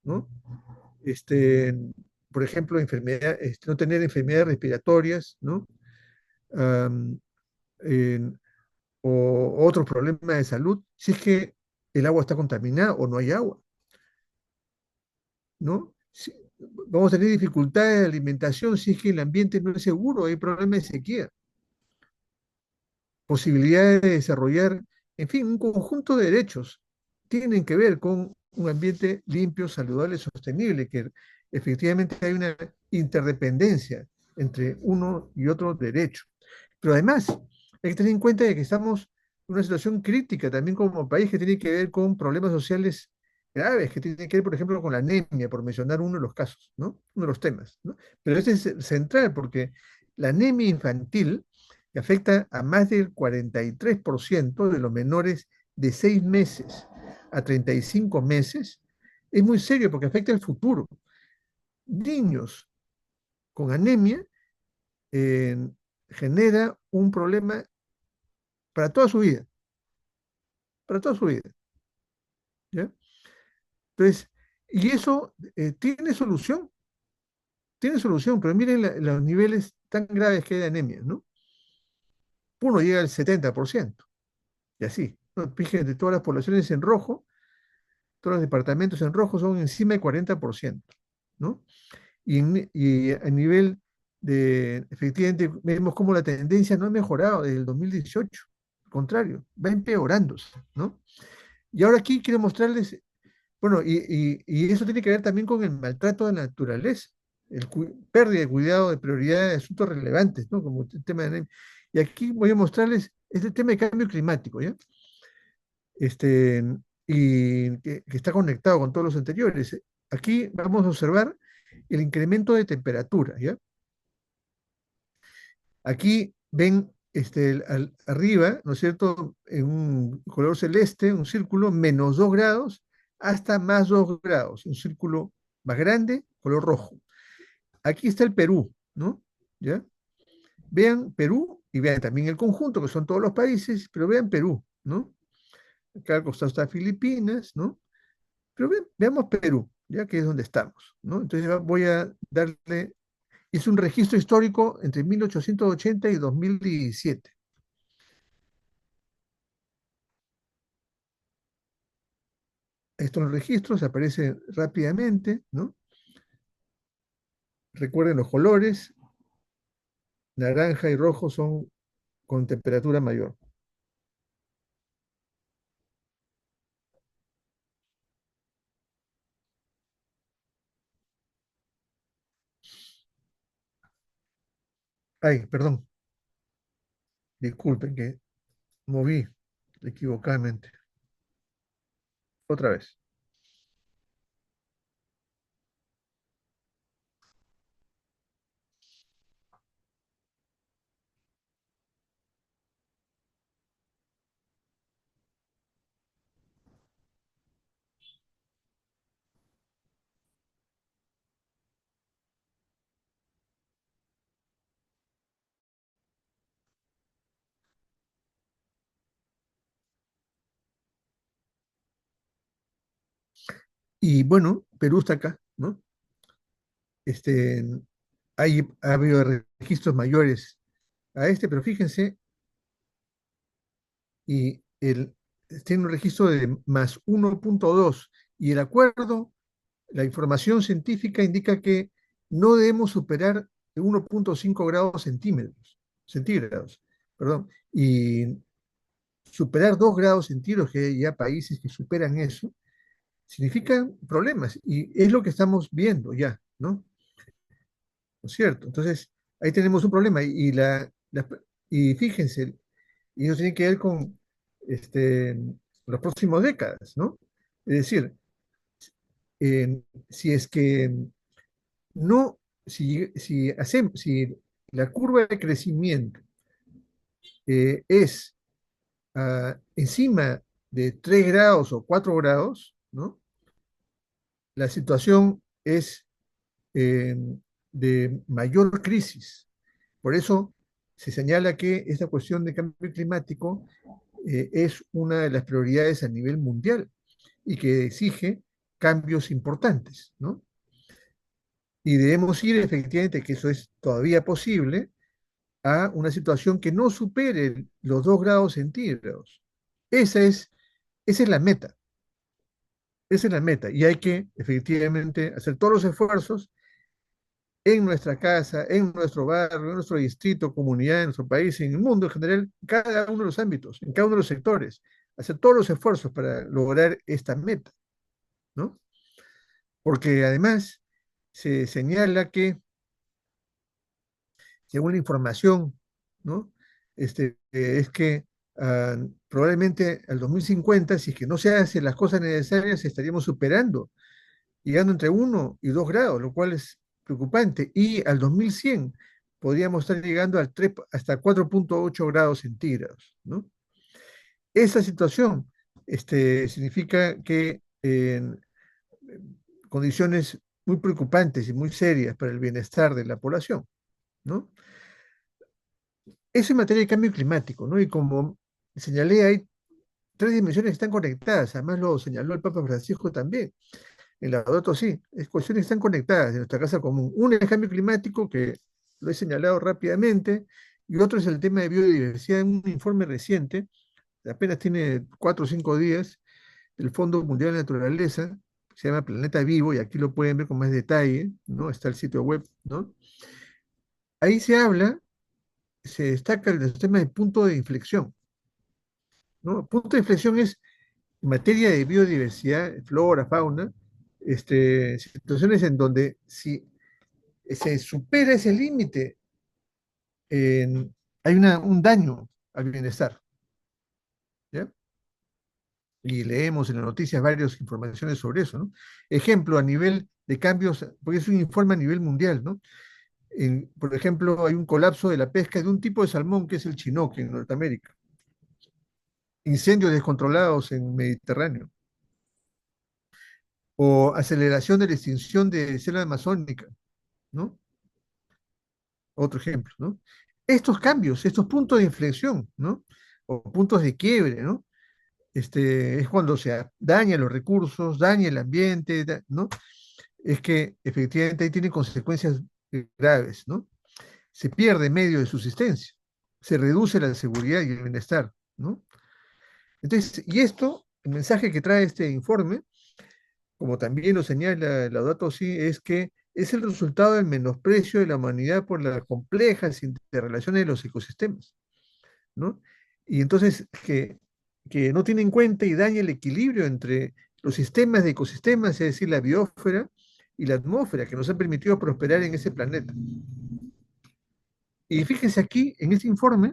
¿no? Este, por ejemplo, no tener enfermedades respiratorias, ¿no? Am, en- o otros problemas de salud, si es que el agua está contaminada o no hay agua, ¿no? Vamos a tener dificultades de alimentación si es que el ambiente no es seguro, hay problemas de sequía, posibilidades de desarrollar, en fin, un conjunto de derechos tienen que ver con un ambiente limpio, saludable, sostenible, que efectivamente hay una interdependencia entre uno y otro derecho. Pero además, hay que tener en cuenta de que estamos en una situación crítica también como país, que tiene que ver con problemas sociales graves, que tiene que ver, por ejemplo, con la anemia, por mencionar uno de los casos, ¿no? Uno de los temas, ¿no? Pero este es central porque la anemia infantil, que afecta a más del 43% de los menores de 6 meses a 35 meses, es muy serio porque afecta el futuro. Niños con anemia eh, genera un problema para toda su vida, para toda su vida, ¿ya? Entonces, y eso tiene solución, pero miren los niveles tan graves que hay de anemia, ¿no? Uno llega al 70%, y así, ¿no? Fíjense, todas las poblaciones en rojo, todos los departamentos en rojo son encima del 40%, ¿no? Y a nivel de, efectivamente, vemos cómo la tendencia no ha mejorado desde el 2018, al contrario, va empeorándose, ¿no? Y ahora aquí quiero mostrarles, bueno, y eso tiene que ver también con el maltrato de la naturaleza, pérdida de cuidado de prioridad de asuntos relevantes, ¿no? Como el tema de anemia. Y aquí voy a mostrarles este tema de cambio climático, ¿ya? Este, y que está conectado con todos los anteriores. Aquí vamos a observar el incremento de temperatura, ¿ya? Aquí ven arriba, ¿no es cierto?, en un color celeste, un círculo, -2 grados hasta +2 grados, un círculo más grande, color rojo. Aquí está el Perú, ¿no? ¿Ya? Vean Perú y vean también el conjunto, que son todos los países, pero vean Perú, ¿no? Acá al costado está Filipinas, ¿no? Pero veamos Perú, ya que es donde estamos, ¿no? Entonces voy a darle, hice un registro histórico entre 1880 y 2017. Estos los registros aparecen rápidamente, ¿no? Recuerden los colores, naranja y rojo son con temperatura mayor. Ay, perdón, disculpen que moví equivocadamente. Otra vez. Y bueno, Perú está acá, ¿no? Este, ha habido registros mayores a este, pero fíjense, y tiene un registro de más 1.2, y el acuerdo, la información científica indica que no debemos superar de 1.5 grados centígrados, perdón, y superar 2 grados centígrados, que hay ya países que superan eso, significan problemas, y es lo que estamos viendo ya, ¿no? ¿No es cierto? Entonces, ahí tenemos un problema, y fíjense, y eso tiene que ver con las próximas décadas, ¿no? Es decir, si es que no, si la curva de crecimiento es encima de 3 grados o 4 grados, ¿no? La situación es eh, de mayor crisis. Por eso se señala que esta cuestión de cambio climático es una de las prioridades a nivel mundial y que exige cambios importantes, ¿no? Y debemos ir efectivamente, que eso es todavía posible, a una situación que no supere los 2 grados centígrados. Esa es, esa es la meta, esa es la meta. Y hay que efectivamente hacer todos los esfuerzos en nuestra casa, en nuestro barrio, en nuestro distrito, comunidad, en nuestro país, en el mundo en general, en cada uno de los ámbitos, en cada uno de los sectores, hacer todos los esfuerzos para lograr esta meta, ¿no? Porque además se señala que, según la información, ¿no? Es que probablemente al 2050, si es que no se hacen las cosas necesarias, estaríamos superando, llegando entre 1 y 2 grados, lo cual es preocupante. Y al 2100 podríamos estar llegando hasta 4.8 grados centígrados, ¿no? Esa situación significa que en condiciones muy preocupantes y muy serias para el bienestar de la población, ¿no? Eso en materia de cambio climático, ¿no? Y como señalé, hay tres dimensiones que están conectadas, además lo señaló el Papa Francisco también. En Laudato sí, es cuestiones que están conectadas en nuestra casa común. Una es el cambio climático, que lo he señalado rápidamente, y otro es el tema de biodiversidad. En un informe reciente, apenas tiene 4 o 5 días, el Fondo Mundial de Naturaleza, se llama Planeta Vivo, y aquí lo pueden ver con más detalle, ¿no? Está el sitio web, ¿no? Ahí se destaca el tema de punto de inflexión, ¿no? Punto de inflexión es en materia de biodiversidad, flora, fauna, situaciones en donde si se supera ese límite, hay un daño al bienestar, ¿ya? Y leemos en las noticias varias informaciones sobre eso, ¿no? Ejemplo, a nivel de cambios, porque es un informe a nivel mundial, ¿no? Por ejemplo, hay un colapso de la pesca de un tipo de salmón que es el chinoque en Norteamérica. Incendios descontrolados en Mediterráneo. O aceleración de la extinción de selva amazónica, ¿no? Otro ejemplo, ¿no? Estos cambios, estos puntos de inflexión, ¿no? O puntos de quiebre, ¿no? Es cuando se dañan los recursos, daña el ambiente, ¿no? Es que efectivamente ahí tiene consecuencias graves, ¿no? Se pierde medio de subsistencia, se reduce la seguridad y el bienestar, ¿no? Entonces, y esto, el mensaje que trae este informe, como también lo señala Laudato Si, es que es el resultado del menosprecio de la humanidad por las complejas interrelaciones de los ecosistemas, ¿no? Y entonces que no tiene en cuenta y daña el equilibrio entre los sistemas de ecosistemas, es decir, la biosfera y la atmósfera, que nos han permitido prosperar en ese planeta. Y fíjense aquí, en este informe,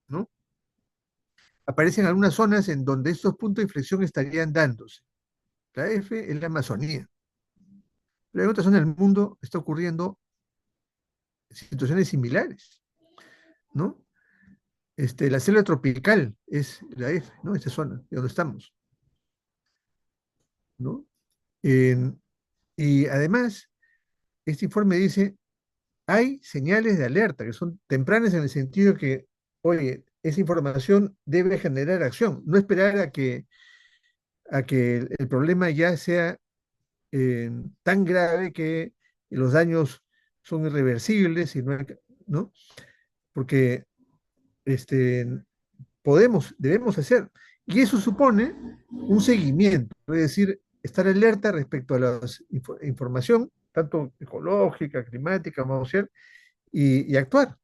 ¿no? Aparecen algunas zonas en donde estos puntos de inflexión estarían dándose. La F es la Amazonía. Pero en otras zonas del mundo está ocurriendo situaciones similares, ¿no? La selva tropical es la F, ¿no? Esta zona, de donde estamos, ¿no? En- y además, este informe dice, hay señales de alerta que son tempranas en el sentido que, oye, esa información debe generar acción, no esperar a que el problema ya sea tan grave que los daños son irreversibles y no, ¿no? Porque este, debemos hacer. Y eso supone un seguimiento, es decir, estar alerta respecto a la información, tanto ecológica, climática, vamos a decir, y actuar.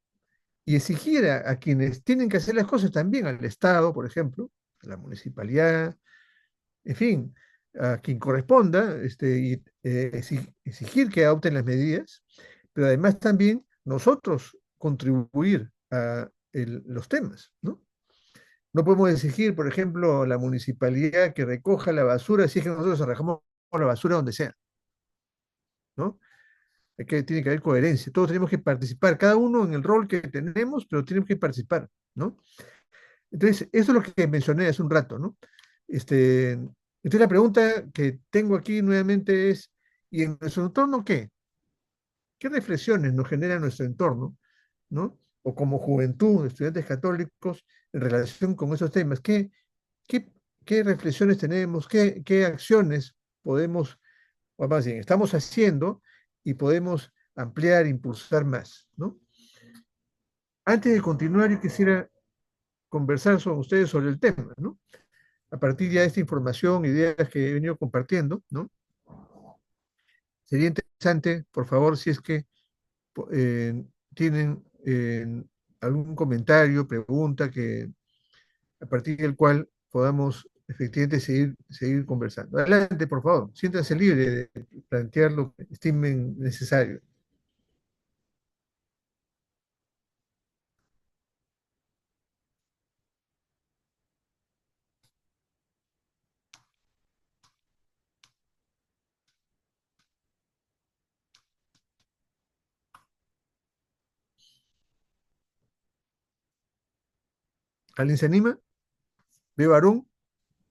Y exigir a quienes tienen que hacer las cosas también, al Estado, por ejemplo, a la municipalidad, en fin, a quien corresponda, y exigir que adopten las medidas, pero además también nosotros contribuir a los temas, ¿no? No podemos exigir, por ejemplo, a la municipalidad que recoja la basura si es que nosotros arrojamos la basura donde sea, ¿no? Tiene que haber coherencia. Todos tenemos que participar, cada uno en el rol que tenemos, pero tenemos que participar, ¿no? Entonces, eso es lo que mencioné hace un rato, ¿no? Entonces, la pregunta que tengo aquí nuevamente es, ¿y en nuestro entorno qué? ¿Qué reflexiones nos genera nuestro entorno, ¿no? O como juventud, estudiantes católicos, en relación con esos temas. ¿Qué, qué reflexiones tenemos? ¿Qué acciones podemos, o más bien, estamos haciendo y podemos ampliar, impulsar más, ¿no? Antes de continuar, yo quisiera conversar con ustedes sobre el tema, ¿no? A partir ya de esta información, ideas que he venido compartiendo, ¿no? Sería interesante, por favor, si es que tienen algún comentario, pregunta, que a partir del cual podamos efectivamente seguir conversando. Adelante, por favor, siéntanse libre de plantear lo que estimen necesario. ¿Alguien se anima? ¿Ve varón?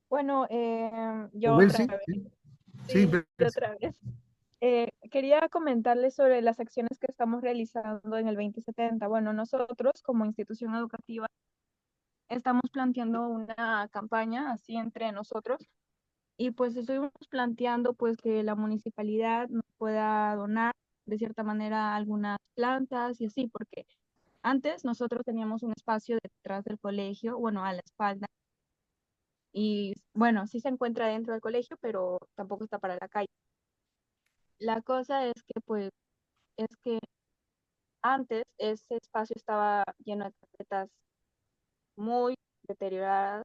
Bueno, ¿O yo otra Belsi? vez, Sí, sí, sí, yo Belsi. otra vez. Quería comentarles sobre las acciones que estamos realizando en el 2070. Bueno, nosotros como institución educativa estamos planteando una campaña así entre nosotros y pues estuvimos planteando pues que la municipalidad nos pueda donar de cierta manera algunas plantas y así, porque antes nosotros teníamos un espacio detrás del colegio, bueno, a la espalda, y bueno, sí se encuentra dentro del colegio, pero tampoco está para la calle. La cosa es que pues es que antes ese espacio estaba lleno de carpetas muy deterioradas,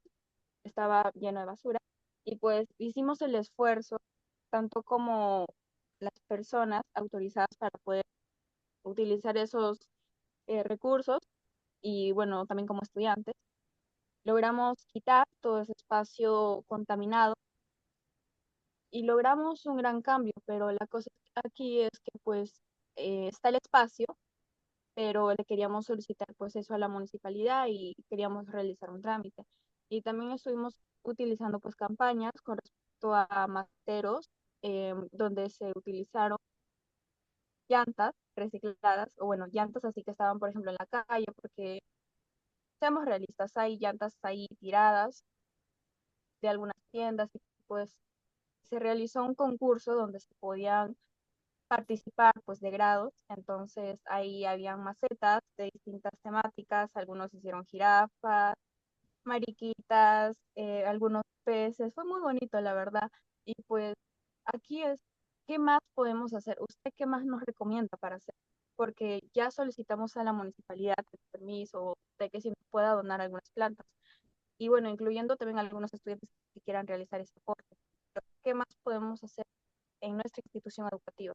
estaba lleno de basura y pues hicimos el esfuerzo, tanto como las personas autorizadas para poder utilizar esos recursos y bueno, también como estudiantes, logramos quitar todo ese espacio contaminado y logramos un gran cambio, pero la cosa aquí es que pues está el espacio, pero le queríamos solicitar pues eso a la municipalidad y queríamos realizar un trámite. Y también estuvimos utilizando pues campañas con respecto a materos, donde se utilizaron llantas recicladas, o bueno, llantas así que estaban por ejemplo en la calle, porque seamos realistas, hay llantas ahí tiradas de algunas tiendas y pues se realizó un concurso donde se podían participar pues de grados, entonces ahí habían macetas de distintas temáticas, algunos hicieron jirafas, mariquitas, algunos peces, fue muy bonito la verdad, y pues aquí es, ¿qué más podemos hacer? ¿Usted qué más nos recomienda para hacer? Porque ya solicitamos a la municipalidad el permiso de que si nos pueda donar algunas plantas, y bueno, incluyendo también algunos estudiantes que quieran realizar ese aporte. Pero, ¿qué más podemos hacer en nuestra institución educativa?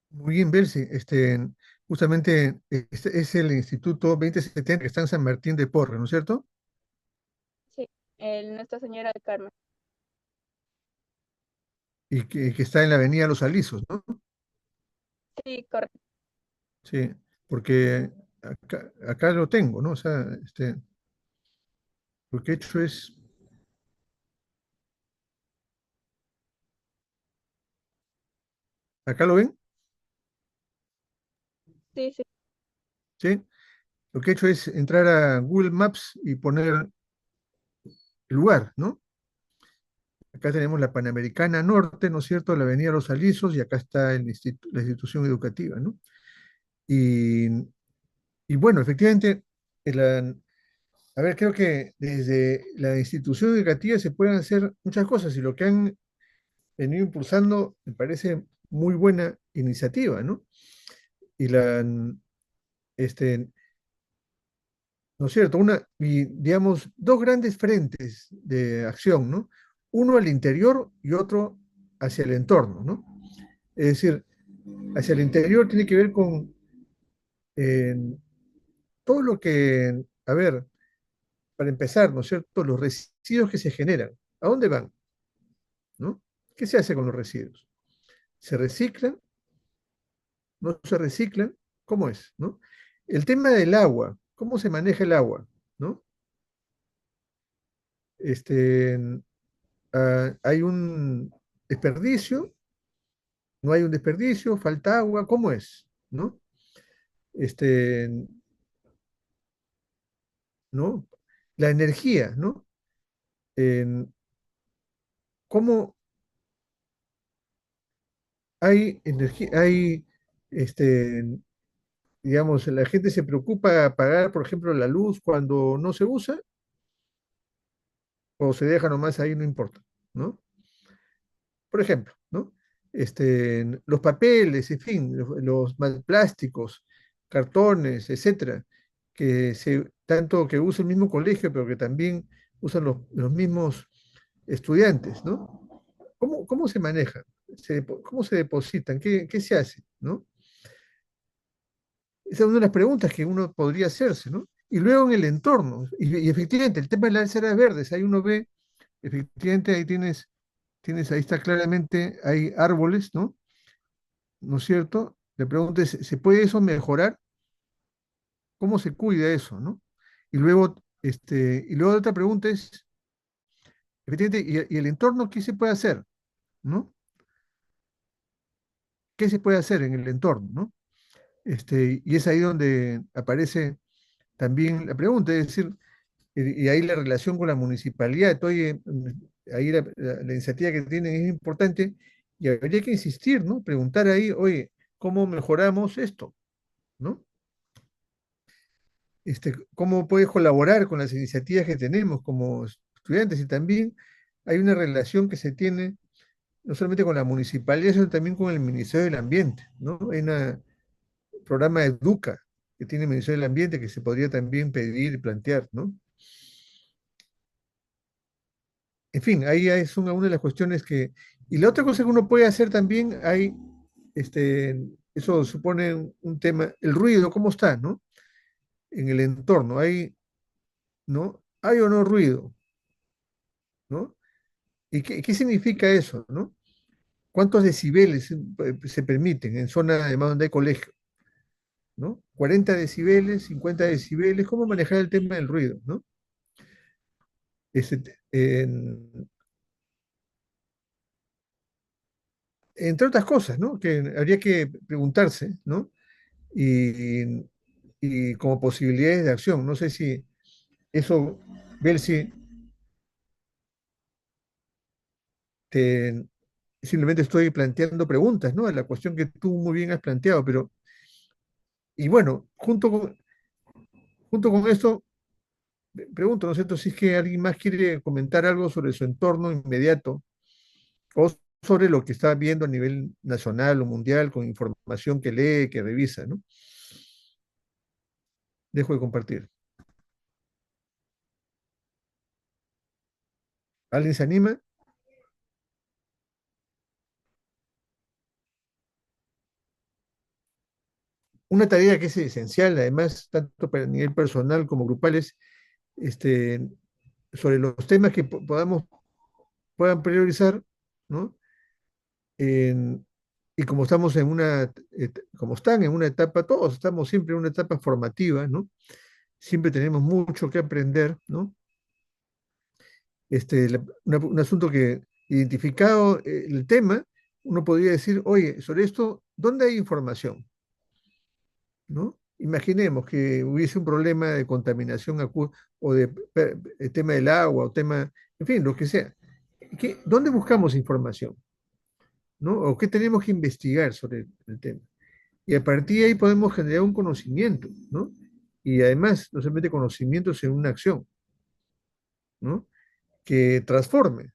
Muy bien, Belsi. Justamente este es el Instituto 2070 que está en San Martín de Porres, ¿no es cierto? Sí, Nuestra Señora del Carmen. Y que está en la Avenida Los Alisos, ¿no? Sí, correcto. Sí, porque acá lo tengo, ¿no? O sea, lo que he hecho es, ¿acá lo ven? Sí, sí. Sí. Lo que he hecho es entrar a Google Maps y poner el lugar, ¿no? Acá tenemos la Panamericana Norte, ¿no es cierto? La Avenida Los Alisos y acá está la institución educativa, ¿no? Y, y bueno, efectivamente, a ver, creo que desde la institución educativa se pueden hacer muchas cosas y lo que han venido impulsando me parece muy buena iniciativa, ¿no? Y este, ¿no es cierto? Y digamos, dos grandes frentes de acción, ¿no? Uno al interior y otro hacia el entorno, ¿no? Es decir, hacia el interior tiene que ver con eh, todo lo que, a ver, para empezar, ¿no es cierto? Los residuos que se generan, ¿a dónde van? ¿No? ¿Qué se hace con los residuos? ¿Se reciclan? ¿No se reciclan? ¿Cómo es? ¿No? El tema del agua, ¿cómo se maneja el agua? ¿No? Este, hay un desperdicio, no hay un desperdicio, falta agua, ¿cómo es? ¿No? Este, ¿no? La energía, ¿no? En cómo hay energía, este, digamos, la gente se preocupa a pagar, por ejemplo, la luz cuando no se usa o se deja nomás ahí, no importa, ¿no? Por ejemplo, ¿no? Los papeles, en fin, plásticos, cartones, etcétera, tanto que usa el mismo colegio, pero que también usan los mismos estudiantes, ¿no? ¿Cómo se maneja? ¿Cómo se depositan? ¿Qué se hace? ¿No? Esa es una de las preguntas que uno podría hacerse, ¿no? Y luego en el entorno, y efectivamente, el tema de las áreas verdes, ahí uno ve, efectivamente, ahí ahí está claramente, hay árboles, ¿no? ¿No es cierto? Le pregunto, ¿se puede eso mejorar? ¿Cómo se cuida eso, no? Y luego otra pregunta es, efectivamente, y el entorno, ¿qué se puede hacer? ¿No? ¿Qué se puede hacer en el entorno, no? Y es ahí donde aparece también la pregunta, es decir, y ahí la relación con la municipalidad, oye, ahí la iniciativa que tienen es importante y habría que insistir, ¿no? Preguntar ahí, oye, ¿cómo mejoramos esto? ¿No? ¿Cómo puedes colaborar con las iniciativas que tenemos como estudiantes? Y también hay una relación que se tiene no solamente con la municipalidad, sino también con el Ministerio del Ambiente, ¿no? Hay un programa Educa que tiene el Ministerio del Ambiente que se podría también pedir y plantear, ¿no? En fin, ahí es una de las cuestiones que... Y la otra cosa que uno puede hacer también, eso supone un tema, el ruido, ¿cómo está, no? En el entorno, ¿no? ¿Hay o no ruido, ¿no? ¿Y qué significa eso, no? ¿Cuántos decibeles se permiten en zonas además donde hay colegio, ¿no? 40 decibeles, 50 decibeles, ¿cómo manejar el tema del ruido, ¿no? Este, en- Entre otras cosas, ¿no? Que habría que preguntarse, ¿no? Y, y como posibilidades de acción. No sé si eso, Belsi, te, simplemente estoy planteando preguntas, ¿no? La cuestión que tú muy bien has planteado, pero, y bueno, junto con esto, pregunto, ¿no es cierto? Si es que alguien más quiere comentar algo sobre su entorno inmediato o sobre lo que está viendo a nivel nacional o mundial con información que lee, que revisa, ¿no? Dejo de compartir. ¿Alguien se anima? Una tarea que es esencial, además, tanto para el nivel personal como grupal, es este, sobre los temas que puedan priorizar, ¿no? En- y como estamos como están en una etapa, todos estamos siempre en una etapa formativa, ¿no? Siempre tenemos mucho que aprender, ¿no? Un asunto que, identificado el tema, uno podría decir, oye, sobre esto, ¿dónde hay información? ¿No? Imaginemos que hubiese un problema de contaminación o de tema del agua, o tema, en fin, lo que sea. ¿Dónde buscamos información? ¿No? ¿O qué tenemos que investigar sobre el tema? Y a partir de ahí podemos generar un conocimiento, ¿no? Y además, no solamente conocimiento, sino una acción, ¿no? Que transforme,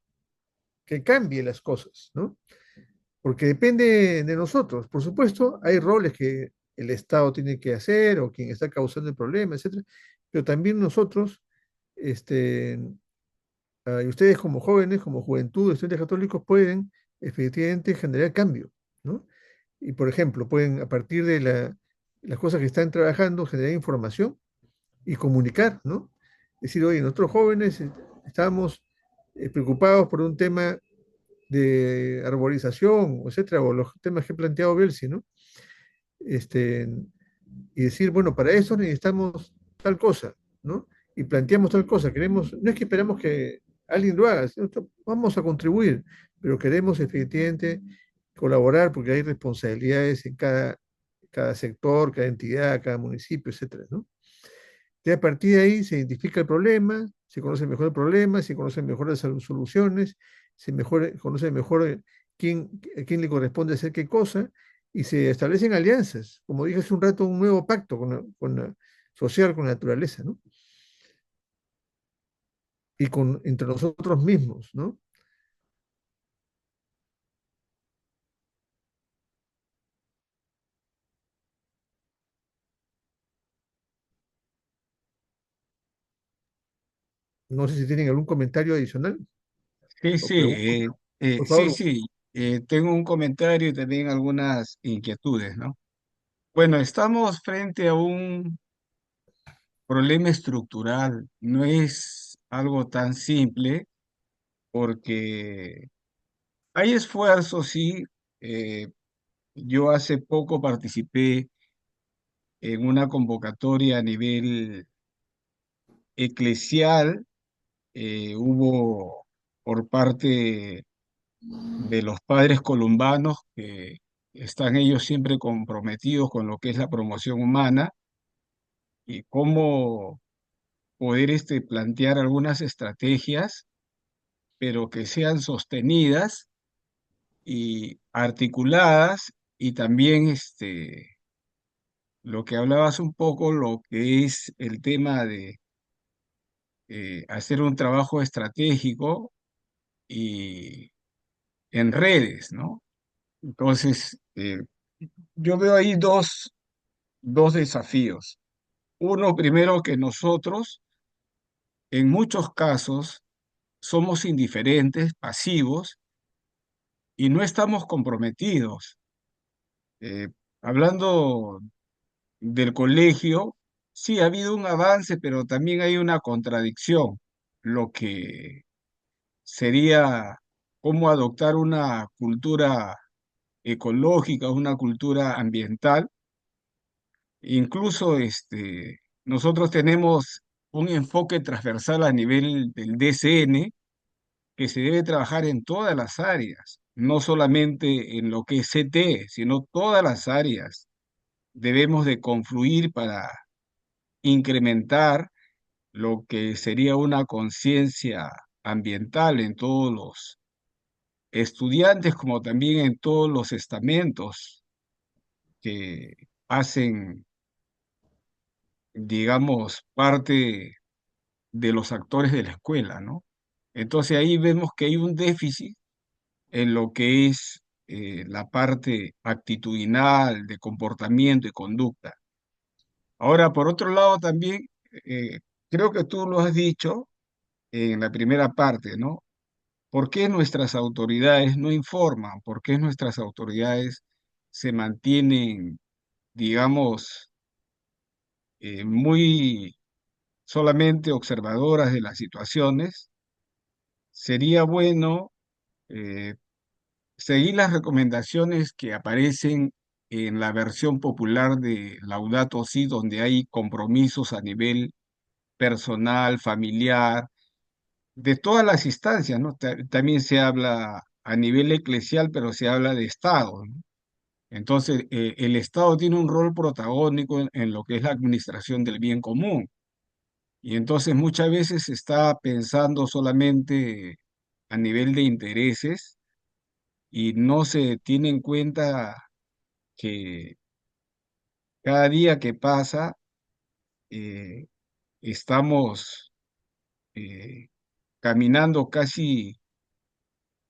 que cambie las cosas, ¿no? Porque depende de nosotros. Por supuesto, hay roles que el Estado tiene que hacer o quien está causando el problema, etcétera, pero también nosotros, este, y ustedes como jóvenes, como juventud, estudiantes católicos, pueden efectivamente generar cambio, ¿no? Y por ejemplo, pueden a partir de las cosas que están trabajando, generar información y comunicar, ¿no? Decir, oye, nosotros jóvenes estamos preocupados por un tema de arborización, etcétera, o los temas que ha planteado Belsi, ¿no? Este, y decir, bueno, para eso necesitamos tal cosa, ¿no? Y planteamos tal cosa, queremos, no es que esperamos que alguien lo haga, sino vamos a contribuir, pero queremos efectivamente colaborar porque hay responsabilidades en cada sector, cada entidad, cada municipio, etcétera, ¿no? Y a partir de ahí se identifica el problema, se conoce mejor el problema, se conocen mejor las soluciones, conoce mejor a quién le corresponde hacer qué cosa, y se establecen alianzas, como dije hace un rato, un nuevo pacto social con la naturaleza, ¿no? Y entre nosotros mismos, ¿no? No sé si tienen algún comentario adicional Sí, o sí, pregunta. Por sí, favor, sí. Tengo un comentario y también algunas inquietudes, ¿no? Bueno, estamos frente a un problema estructural. No es algo tan simple porque hay esfuerzos, sí. eh, yo hace poco participé en una convocatoria a nivel eclesial. Hubo por parte de los padres colombanos que están ellos siempre comprometidos con lo que es la promoción humana y cómo poder plantear algunas estrategias, pero que sean sostenidas y articuladas y también lo que hablabas un poco, lo que es el tema de hacer un trabajo estratégico y en redes, ¿no? Entonces, yo veo ahí dos desafíos. Uno, primero, que nosotros, en muchos casos, somos indiferentes, pasivos, y no estamos comprometidos. Eh, Hablando del colegio, sí ha habido un avance, pero también hay una contradicción, lo que sería cómo adoptar una cultura ecológica, una cultura ambiental. Incluso nosotros tenemos un enfoque transversal a nivel del DCN que se debe trabajar en todas las áreas, no solamente en lo que es CT, sino todas las áreas. Debemos de confluir para incrementar lo que sería una conciencia ambiental en todos los estudiantes, como también en todos los estamentos que hacen, digamos, parte de los actores de la escuela, ¿no? Entonces ahí vemos que hay un déficit en lo que es la parte actitudinal, de comportamiento y conducta. Ahora, por otro lado, también eh, creo que tú lo has dicho en la primera parte, ¿no? ¿Por qué nuestras autoridades no informan? ¿Por qué nuestras autoridades se mantienen, digamos, muy solamente observadoras de las situaciones? Sería bueno eh, seguir las recomendaciones que aparecen en la versión popular de Laudato Si, donde hay compromisos a nivel personal, familiar, de todas las instancias, ¿no? También se habla a nivel eclesial, pero se habla de Estado, ¿no? Entonces, el Estado tiene un rol protagónico en lo que es la administración del bien común. Y entonces muchas veces se está pensando solamente a nivel de intereses y no se tiene en cuenta que cada día que pasa eh, estamos eh, caminando casi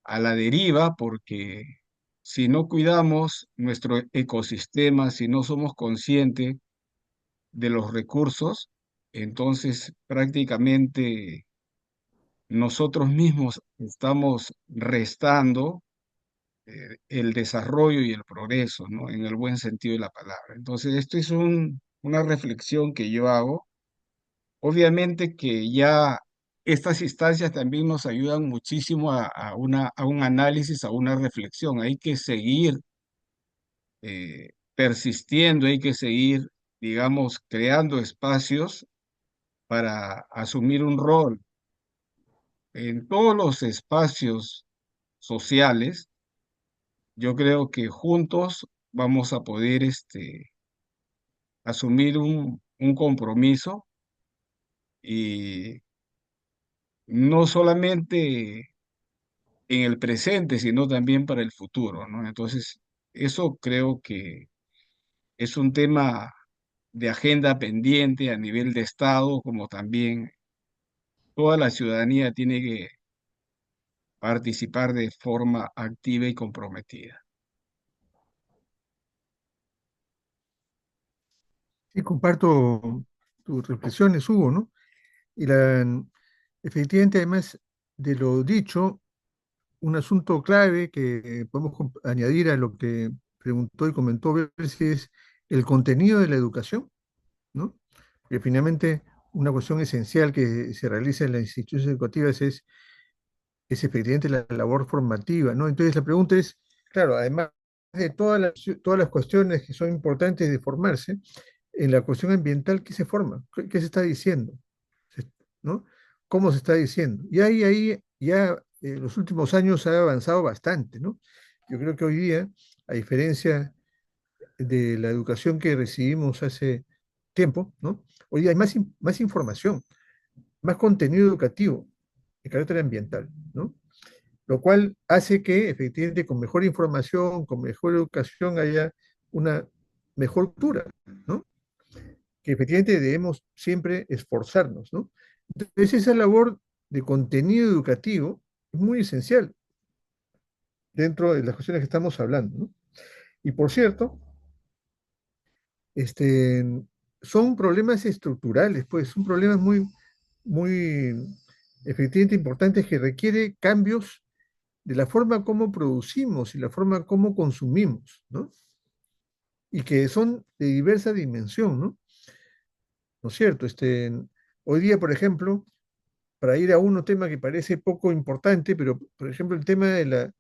a la deriva porque si no cuidamos nuestro ecosistema, si no somos conscientes de los recursos, entonces prácticamente nosotros mismos estamos restando el desarrollo y el progreso, ¿no? En el buen sentido de la palabra. Entonces, esto es una reflexión que yo hago. Obviamente que ya estas instancias también nos ayudan muchísimo a un análisis, a una reflexión. Hay que seguir persistiendo, hay que seguir, digamos, creando espacios para asumir un rol en todos los espacios sociales. Yo creo que juntos vamos a poder asumir un compromiso y no solamente en el presente, sino también para el futuro, ¿no? Entonces, eso creo que es un tema de agenda pendiente a nivel de Estado, como también toda la ciudadanía tiene que participar de forma activa y comprometida. Sí, comparto tus reflexiones, Hugo, ¿no? Y efectivamente, además de lo dicho, un asunto clave que podemos añadir a lo que preguntó y comentó Bercy es el contenido de la educación, ¿no? Que finalmente una cuestión esencial que se realiza en las instituciones educativas es efectivamente la labor formativa, ¿no? Entonces la pregunta es, claro, además de todas las cuestiones que son importantes de formarse, en la cuestión ambiental, ¿qué se forma? ¿Qué se está diciendo? ¿No? ¿Cómo se está diciendo? Y ahí ya en los últimos años se ha avanzado bastante, ¿no? Yo creo que hoy día, a diferencia de la educación que recibimos hace tiempo, ¿no? Hoy día hay más información, más contenido educativo de carácter ambiental, ¿no? Lo cual hace que efectivamente con mejor información, con mejor educación haya una mejor cultura, ¿no? Que efectivamente debemos siempre esforzarnos, ¿no? Entonces esa labor de contenido educativo es muy esencial dentro de las cuestiones que estamos hablando, ¿no? Y por cierto, este, son problemas estructurales, pues son problemas muy efectivamente importantes que requiere cambios de la forma como producimos y la forma como consumimos, ¿no? Y que son de diversa dimensión, ¿no? ¿No es cierto? Hoy día, por ejemplo, para ir a un tema que parece poco importante, pero por ejemplo el tema de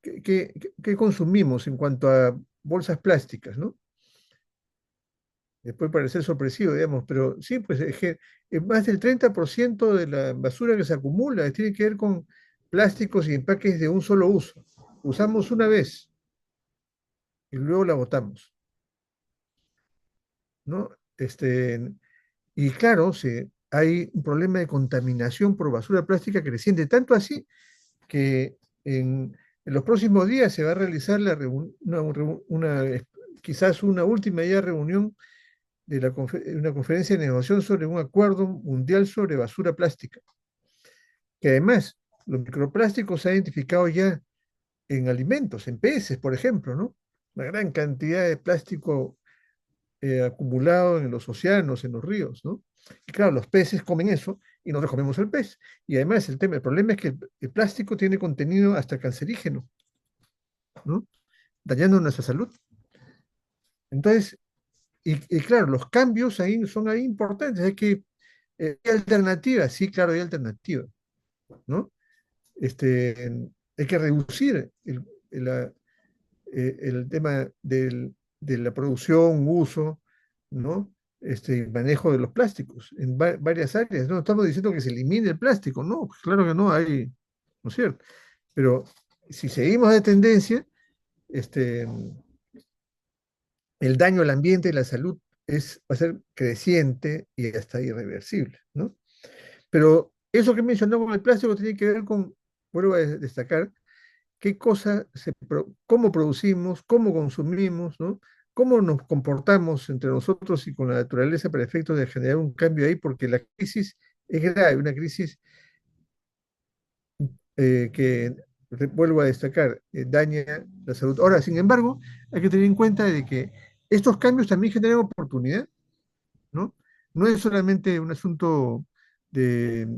¿qué consumimos en cuanto a bolsas plásticas, ¿no? Puede parecer sorpresivo, digamos, pero sí, pues es que más del 30% de la basura que se acumula tiene que ver con plásticos y empaques de un solo uso. Usamos una vez y luego la botamos, ¿no? Y claro, hay un problema de contaminación por basura plástica creciente, tanto así que en los próximos días se va a realizar quizás una última ya reunión de una conferencia de negociación sobre un acuerdo mundial sobre basura plástica, que además los microplásticos se han identificado ya en alimentos, en peces, por ejemplo, ¿no? Una gran cantidad de plástico acumulado en los océanos, en los ríos, ¿no? Y claro, los peces comen eso y nosotros comemos el pez. Y además el problema es que el plástico tiene contenido hasta cancerígeno, ¿no? Dañando nuestra salud. Entonces, y claro, los cambios ahí son ahí importantes. ¿Hay alternativas? Sí, claro, hay alternativas, ¿no? Hay que reducir el tema de la producción, uso, ¿no? Manejo de los plásticos en varias áreas. No estamos diciendo que se elimine el plástico, no, pues claro que no, ¿no es cierto? Pero si seguimos de tendencia, este, el daño al ambiente y la salud va a ser creciente y hasta irreversible, ¿no? Pero eso que mencionamos con el plástico tiene que ver con vuelvo a destacar, cómo producimos, cómo consumimos, ¿no? Cómo nos comportamos entre nosotros y con la naturaleza para efectos de generar un cambio ahí, porque la crisis es grave, una crisis que, vuelvo a destacar, daña la salud. Ahora, sin embargo, hay que tener en cuenta de que estos cambios también generan oportunidad, ¿no? No es solamente un asunto de,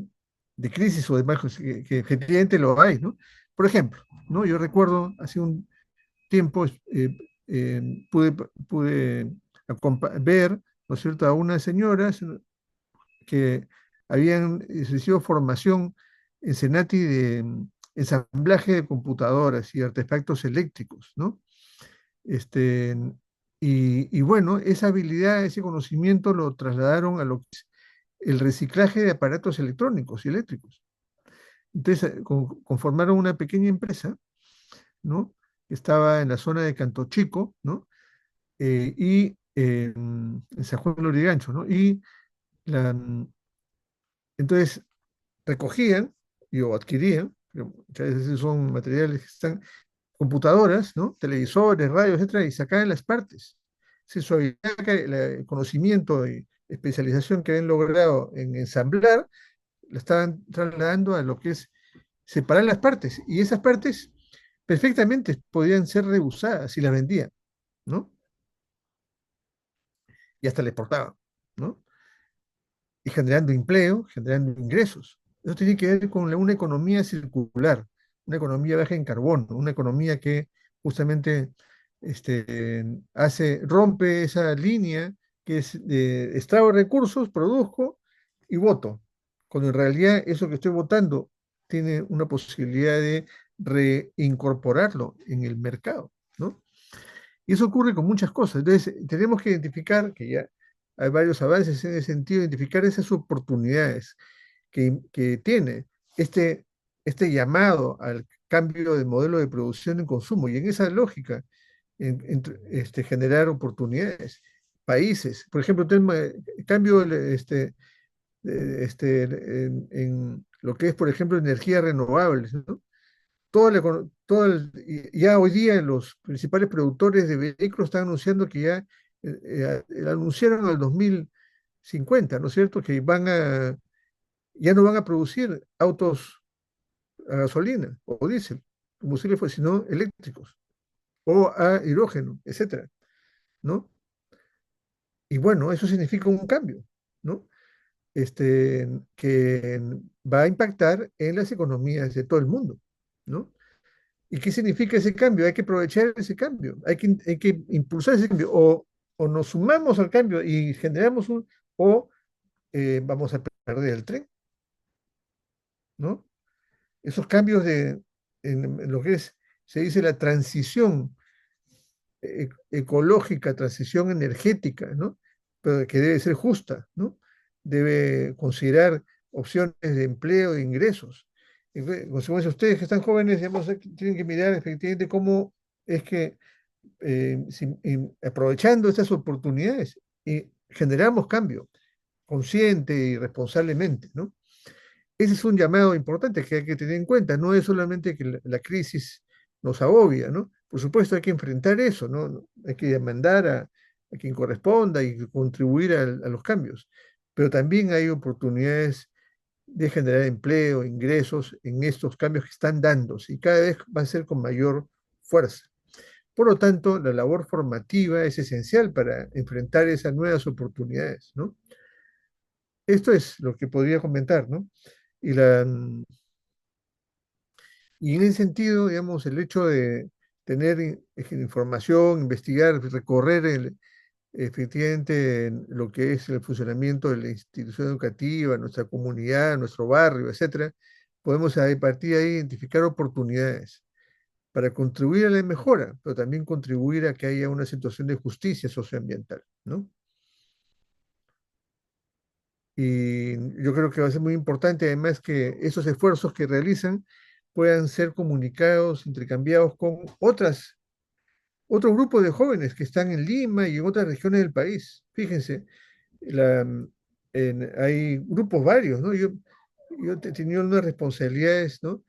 de crisis o de bajos, que efectivamente lo hay, ¿no? Por ejemplo, ¿no? Yo recuerdo hace un tiempo pude ver, ¿no es cierto?, a unas señoras que habían recibido formación en Senati de ensamblaje de computadoras y artefactos eléctricos, ¿no? Este, y bueno, esa habilidad, ese conocimiento lo trasladaron a lo que es el reciclaje de aparatos electrónicos y eléctricos. Entonces, conformaron una pequeña empresa, ¿no? Que estaba en la zona de Canto Chico, ¿no? Y en San Juan de Lurigancho, ¿no? Y la, entonces recogían o adquirían, pero muchas veces son materiales que están, computadoras, ¿no? Televisores, radios, etcétera, y sacaban las partes. Su habilidad, el conocimiento y especialización que habían logrado en ensamblar, la estaban trasladando a lo que es separar las partes. Y esas partes perfectamente podían ser reusadas y las vendían, ¿no? Y hasta le exportaban, ¿no? Y generando empleo, generando ingresos. Eso tiene que ver con una economía circular, una economía baja en carbono, una economía que justamente rompe esa línea que es de extraigo de recursos, produzco y voto, cuando en realidad eso que estoy votando tiene una posibilidad de reincorporarlo en el mercado, ¿no? Y eso ocurre con muchas cosas. Entonces, tenemos que identificar, que ya hay varios avances en ese sentido, identificar esas oportunidades que tiene este, este llamado al cambio de modelo de producción y consumo. Y en esa lógica, generar oportunidades. Países, por ejemplo, cambio en lo que es, por ejemplo, energías renovables, ¿no? Ya hoy día los principales productores de vehículos están anunciando que anunciaron al 2050, ¿no es cierto? Que ya no van a producir autos a gasolina o diésel, combustible fósil, sino eléctricos o a hidrógeno, etcétera, ¿no? Y bueno, eso significa un cambio, ¿no? Que va a impactar en las economías de todo el mundo, ¿no? ¿Y qué significa ese cambio? Hay que aprovechar ese cambio, hay que impulsar ese cambio, o nos sumamos al cambio y generamos o vamos a perder el tren, ¿no? Esos cambios en lo que se dice la transición ecológica, transición energética, ¿no? Pero que debe ser justa, ¿no? Debe considerar opciones de empleo e ingresos. En consecuencia, ustedes que están jóvenes, digamos, tienen que mirar efectivamente cómo es que aprovechando estas oportunidades generamos cambio consciente y responsablemente, ¿no? Ese es un llamado importante que hay que tener en cuenta. No es solamente que la crisis nos agobia, ¿no? Por supuesto hay que enfrentar eso, ¿no? Hay que demandar a quien corresponda y contribuir a los cambios. Pero también hay oportunidades de generar empleo, ingresos en estos cambios que están dándose y cada vez va a ser con mayor fuerza. Por lo tanto, la labor formativa es esencial para enfrentar esas nuevas oportunidades, ¿no? Esto es lo que podría comentar, ¿no? Y, y en ese sentido, digamos, el hecho de tener información, investigar, recorrer efectivamente lo que es el funcionamiento de la institución educativa, nuestra comunidad, nuestro barrio, etcétera, podemos a partir de ahí identificar oportunidades para contribuir a la mejora, pero también contribuir a que haya una situación de justicia socioambiental, ¿no? Y yo creo que va a ser muy importante además que esos esfuerzos que realizan puedan ser comunicados, intercambiados con otro grupo de jóvenes que están en Lima y en otras regiones del país. Fíjense, la, hay grupos varios, ¿no? Yo he tenido unas responsabilidades, ¿no?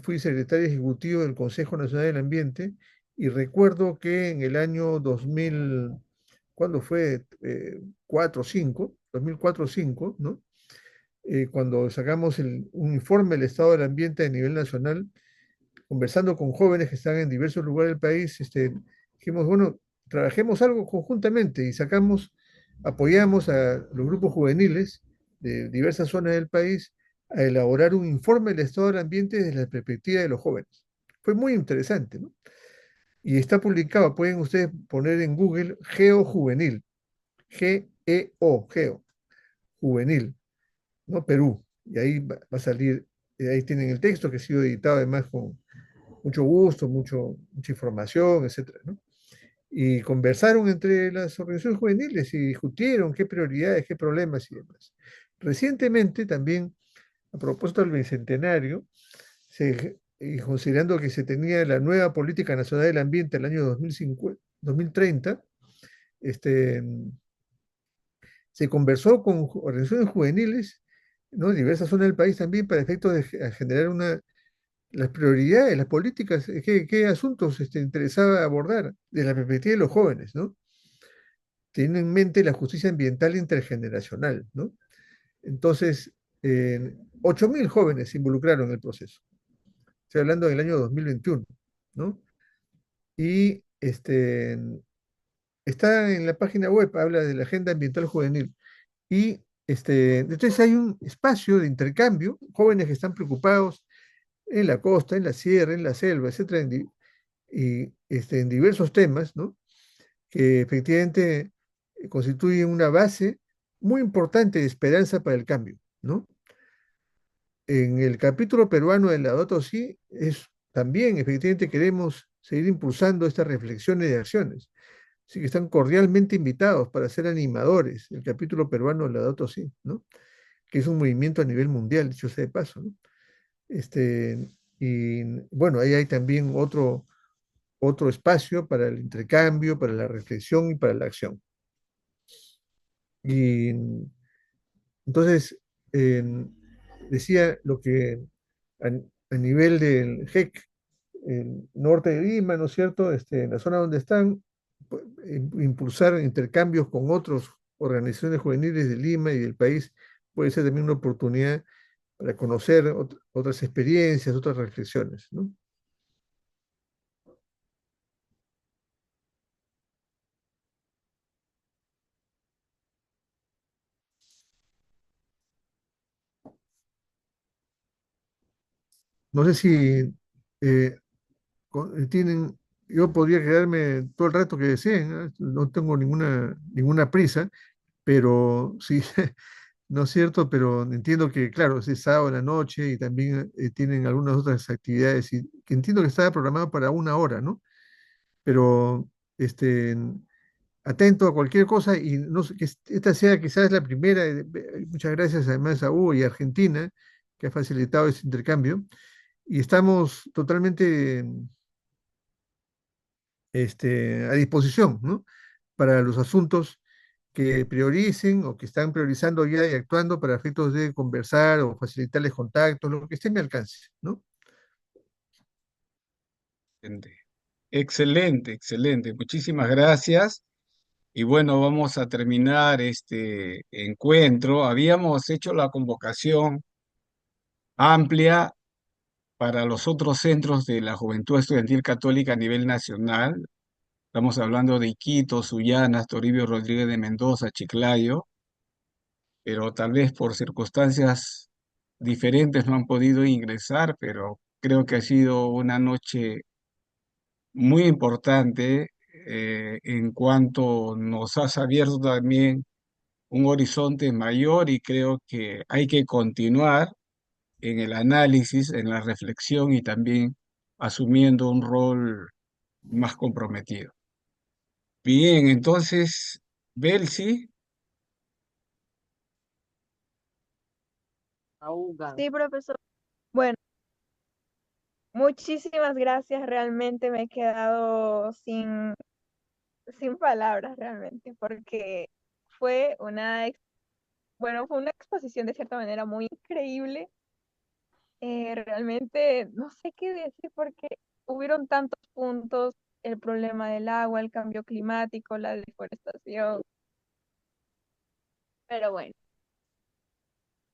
fui secretario ejecutivo del Consejo Nacional del Ambiente y recuerdo que en el año 2000, ¿cuándo fue? 4 o 5, 2004 o 5, ¿no? Cuando sacamos un informe del estado del ambiente a nivel nacional, conversando con jóvenes que están en diversos lugares del país, dijimos, bueno, trabajemos algo conjuntamente y apoyamos a los grupos juveniles de diversas zonas del país a elaborar un informe del estado del ambiente desde la perspectiva de los jóvenes. Fue muy interesante, ¿no? Y está publicado, pueden ustedes poner en Google Geo Juvenil, G-E-O, Geo, Juvenil, ¿no? Perú. Y ahí va a salir, ahí tienen el texto que ha sido editado además con mucho gusto, mucha información, etcétera, ¿no? Y conversaron entre las organizaciones juveniles y discutieron qué prioridades, qué problemas y demás. Recientemente también, a propósito del bicentenario, y considerando que se tenía la nueva Política Nacional del Ambiente el año 2050, 2030, este, se conversó con organizaciones juveniles, ¿no? En diversas zonas del país también para efectos de generar las prioridades, las políticas, qué asuntos interesaba abordar desde la perspectiva de los jóvenes, ¿no? Teniendo en mente la justicia ambiental intergeneracional, ¿no? Entonces, 8.000 jóvenes se involucraron en el proceso. Estoy hablando del año 2021, ¿no? Y está en la página web, habla de la Agenda Ambiental Juvenil. Y entonces hay un espacio de intercambio, jóvenes que están preocupados en la costa, en la sierra, en la selva, etcétera, en diversos temas, ¿no? Que efectivamente constituyen una base muy importante de esperanza para el cambio, ¿no? En el capítulo peruano de Laudato Si también efectivamente queremos seguir impulsando estas reflexiones y acciones. Así que están cordialmente invitados para ser animadores del capítulo peruano de Laudato Si, ¿no? Que es un movimiento a nivel mundial, dicho sea de paso, ¿no? Y bueno, ahí hay también otro espacio para el intercambio, para la reflexión y para la acción. Y entonces, decía lo que a, a nivel del GEC, el norte de Lima, ¿no es cierto? En la zona donde están, impulsar intercambios con otras organizaciones juveniles de Lima y del país puede ser también una oportunidad para conocer otras experiencias, otras reflexiones, ¿no? No sé si eh, tienen, yo podría quedarme todo el rato que deseen, ¿no? No tengo ninguna prisa, pero sí, no es cierto, pero entiendo que, claro, es sábado en la noche y también tienen algunas otras actividades y que entiendo que estaba programado para 1 hora, ¿no? Pero atento a cualquier cosa y no sé, que esta sea quizás la primera. Muchas gracias además a Hugo y a Argentina que ha facilitado ese intercambio y estamos totalmente a disposición, ¿no? Para los asuntos que prioricen o que están priorizando ya y actuando para efectos de conversar o facilitarles contactos, lo que esté en mi alcance, ¿no? Excelente, excelente, excelente. Muchísimas gracias. Y bueno, vamos a terminar este encuentro. Habíamos hecho la convocación amplia para los otros centros de la Juventud Estudiantil Católica a nivel nacional. Estamos hablando de Iquitos, Sullana, Toribio Rodríguez de Mendoza, Chiclayo, pero tal vez por circunstancias diferentes no han podido ingresar, pero creo que ha sido una noche muy importante en cuanto nos has abierto también un horizonte mayor y creo que hay que continuar en el análisis, en la reflexión y también asumiendo un rol más comprometido. Bien, entonces, Belsi, Sí, profesor. Bueno, muchísimas gracias. Realmente me he quedado sin palabras, realmente, porque fue fue una exposición de cierta manera muy increíble. Realmente no sé qué decir porque hubieron tantos puntos, el problema del agua, el cambio climático, la deforestación, pero bueno,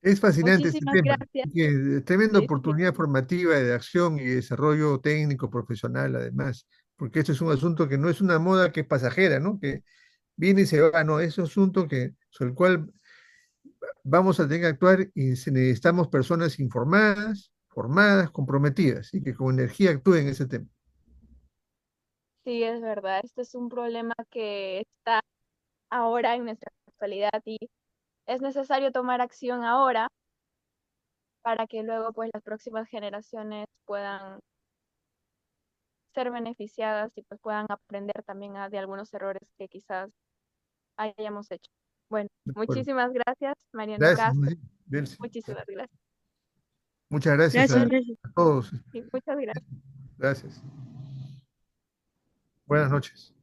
Es fascinante este muchísimas tema, gracias. que tremenda Sí, sí, oportunidad formativa de acción y desarrollo técnico, profesional, además, porque este es un asunto que no es una moda que es pasajera, ¿no? Que viene y se va, no, es un asunto sobre el cual vamos a tener que actuar y necesitamos personas informadas, formadas, comprometidas y que con energía actúen en ese tema. sí, es verdad. Este es un problema que está ahora en nuestra actualidad y es necesario tomar acción ahora para que luego pues las próximas generaciones puedan ser beneficiadas y pues puedan aprender también de algunos errores que quizás hayamos hecho. Bueno, ¿De acuerdo? muchísimas gracias, Mariano Gracias, Castro. Delcy. Muchísimas gracias. Muchas gracias Gracias, gracias. a todos. Y muchas gracias. Gracias. Buenas noches.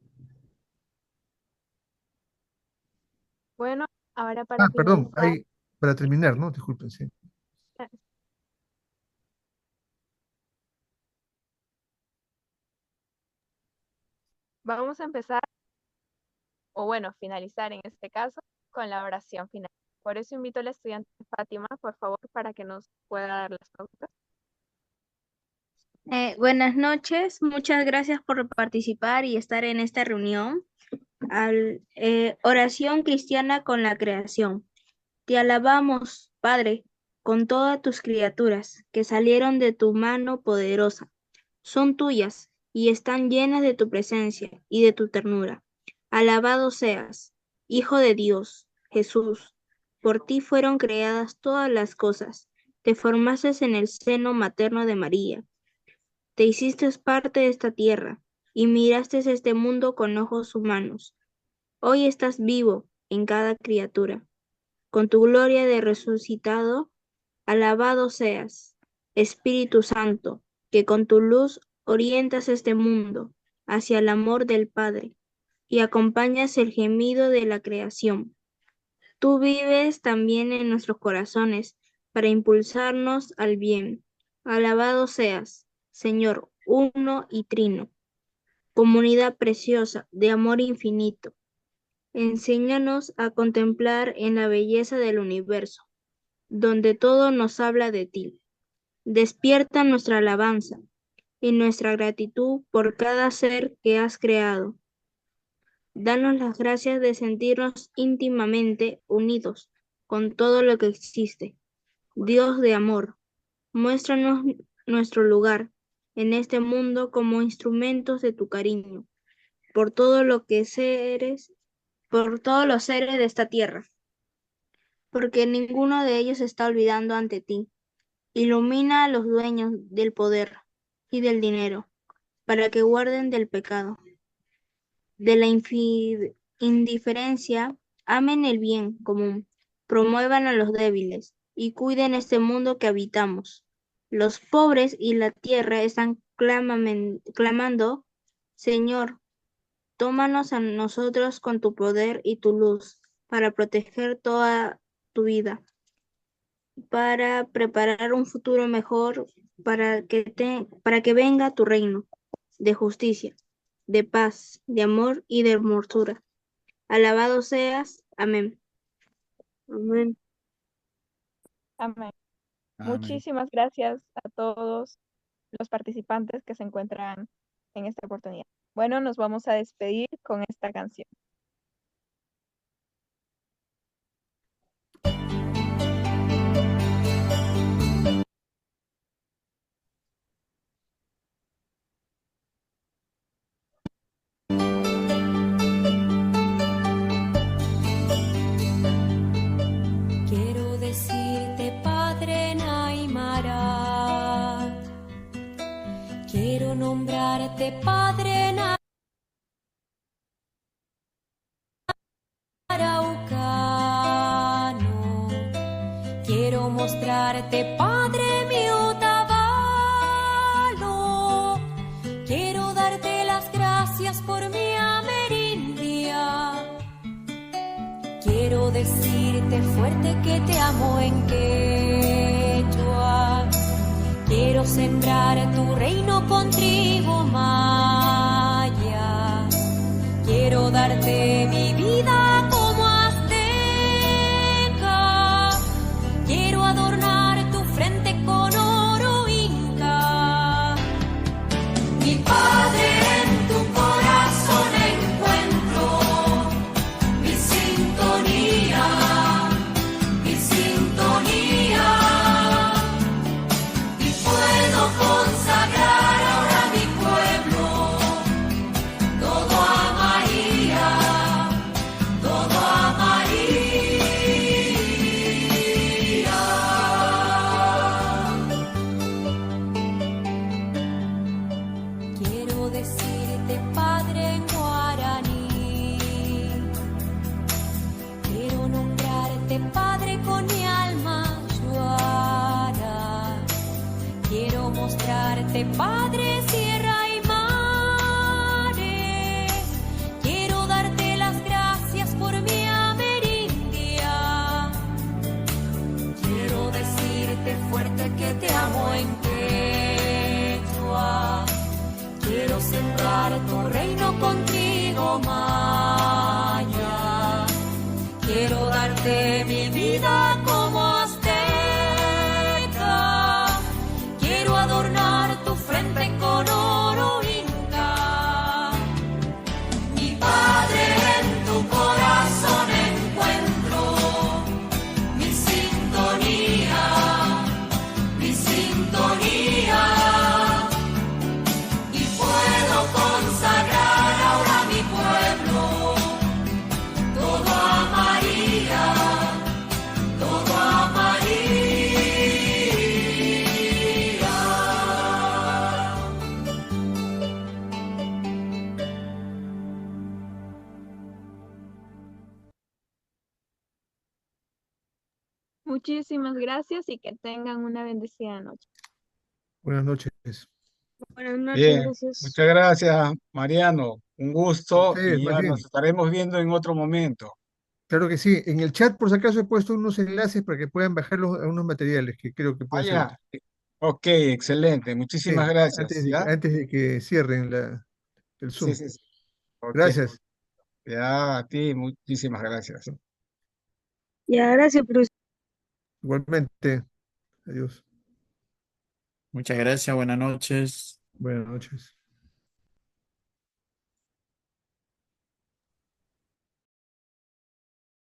Bueno, ahora para Ah, perdón, finalizar, para terminar, ¿no? Disculpen, sí. vamos a empezar, o bueno, finalizar en este caso, con la oración final. Por eso invito a la estudiante Fátima, por favor, para que nos pueda dar las pautas. Buenas noches, muchas gracias por participar y estar en esta reunión. Oración cristiana con la creación. Te alabamos, Padre, con todas tus criaturas que salieron de tu mano poderosa. Son tuyas y están llenas de tu presencia y de tu ternura. Alabado seas, Hijo de Dios, Jesús. Por ti fueron creadas todas las cosas. Te formaste en el seno materno de María. Te hiciste parte de esta tierra y miraste este mundo con ojos humanos. Hoy estás vivo en cada criatura. Con tu gloria de resucitado, alabado seas, Espíritu Santo, que con tu luz orientas este mundo hacia el amor del Padre y acompañas el gemido de la creación. Tú vives también en nuestros corazones para impulsarnos al bien. Alabado seas, Señor, uno y trino, comunidad preciosa de amor infinito. Enséñanos a contemplar en la belleza del universo, donde todo nos habla de ti. Despierta nuestra alabanza y nuestra gratitud por cada ser que has creado. Danos las gracias de sentirnos íntimamente unidos con todo lo que existe. Dios de amor, muéstranos nuestro lugar en este mundo como instrumentos de tu cariño, por todo lo que seres, por todos los seres de esta tierra, porque ninguno de ellos está olvidando ante ti. Ilumina a los dueños del poder y del dinero, para que guarden del pecado, de la indiferencia, amen el bien común, promuevan a los débiles y cuiden este mundo que habitamos. Los pobres y la tierra están clamando, Señor, tómanos a nosotros con tu poder y tu luz para proteger toda tu vida, para preparar un futuro mejor, para que venga tu reino de justicia, de paz, de amor y de hermosura. Alabado seas. Amén. Amén. Amén. Amén. Muchísimas gracias a todos los participantes que se encuentran en esta oportunidad. Bueno, nos vamos a despedir con esta canción. Quiero decirte, Padre Naimara, quiero nombrarte Padre Araucano, quiero mostrarte, Padre mi Otavalo, quiero darte las gracias por mi amerindia. Quiero decirte fuerte que te amo en quechua Quiero sembrar tu reino con trigo maya. Quiero darte mi vida como azteca. Quiero adornar tu frente con oro inca. Mi Padre, en tu corazón encuentro mi sintonía, mi sintonía. Y puedo consagrar ahora mi pueblo, todo a María, todo a María. Quiero decirte, Padre, en guaraní. Quiero nombrarte, Padre, con mi alma yuara. Quiero mostrarte, Padre, sierra y mares. Quiero darte las gracias por mi amerindia. Quiero decirte fuerte que te amo en quechua. Quiero sembrar tu reino contigo, maya. Quiero darte mi vida como azteca. Quiero adornar tu frente con oro inca. Mi Padre, en tu corazón encuentro mi sintonía, mi sintonía. Y puedo consagrar ahora mi pueblo, todo a María, todo a María. Muchísimas gracias y que tengan una bendecida noche. Buenas noches. Buenas noches, Bien, gracias. muchas gracias, Mariano. Un A gusto ustedes, y más ya nos bien. estaremos viendo en otro momento. Claro que sí. En el chat, por si acaso, he puesto unos enlaces para que puedan bajar unos materiales que creo que Ah, pueden ser ya. útiles. Ok, excelente. Muchísimas Sí, gracias. ¿Ya? antes de que cierren el Sí, Zoom. sí, sí. Ok. Gracias. Ya, a ti, muchísimas gracias. Ya, gracias, profesor. Igualmente. Adiós. Muchas gracias, buenas noches. Buenas noches.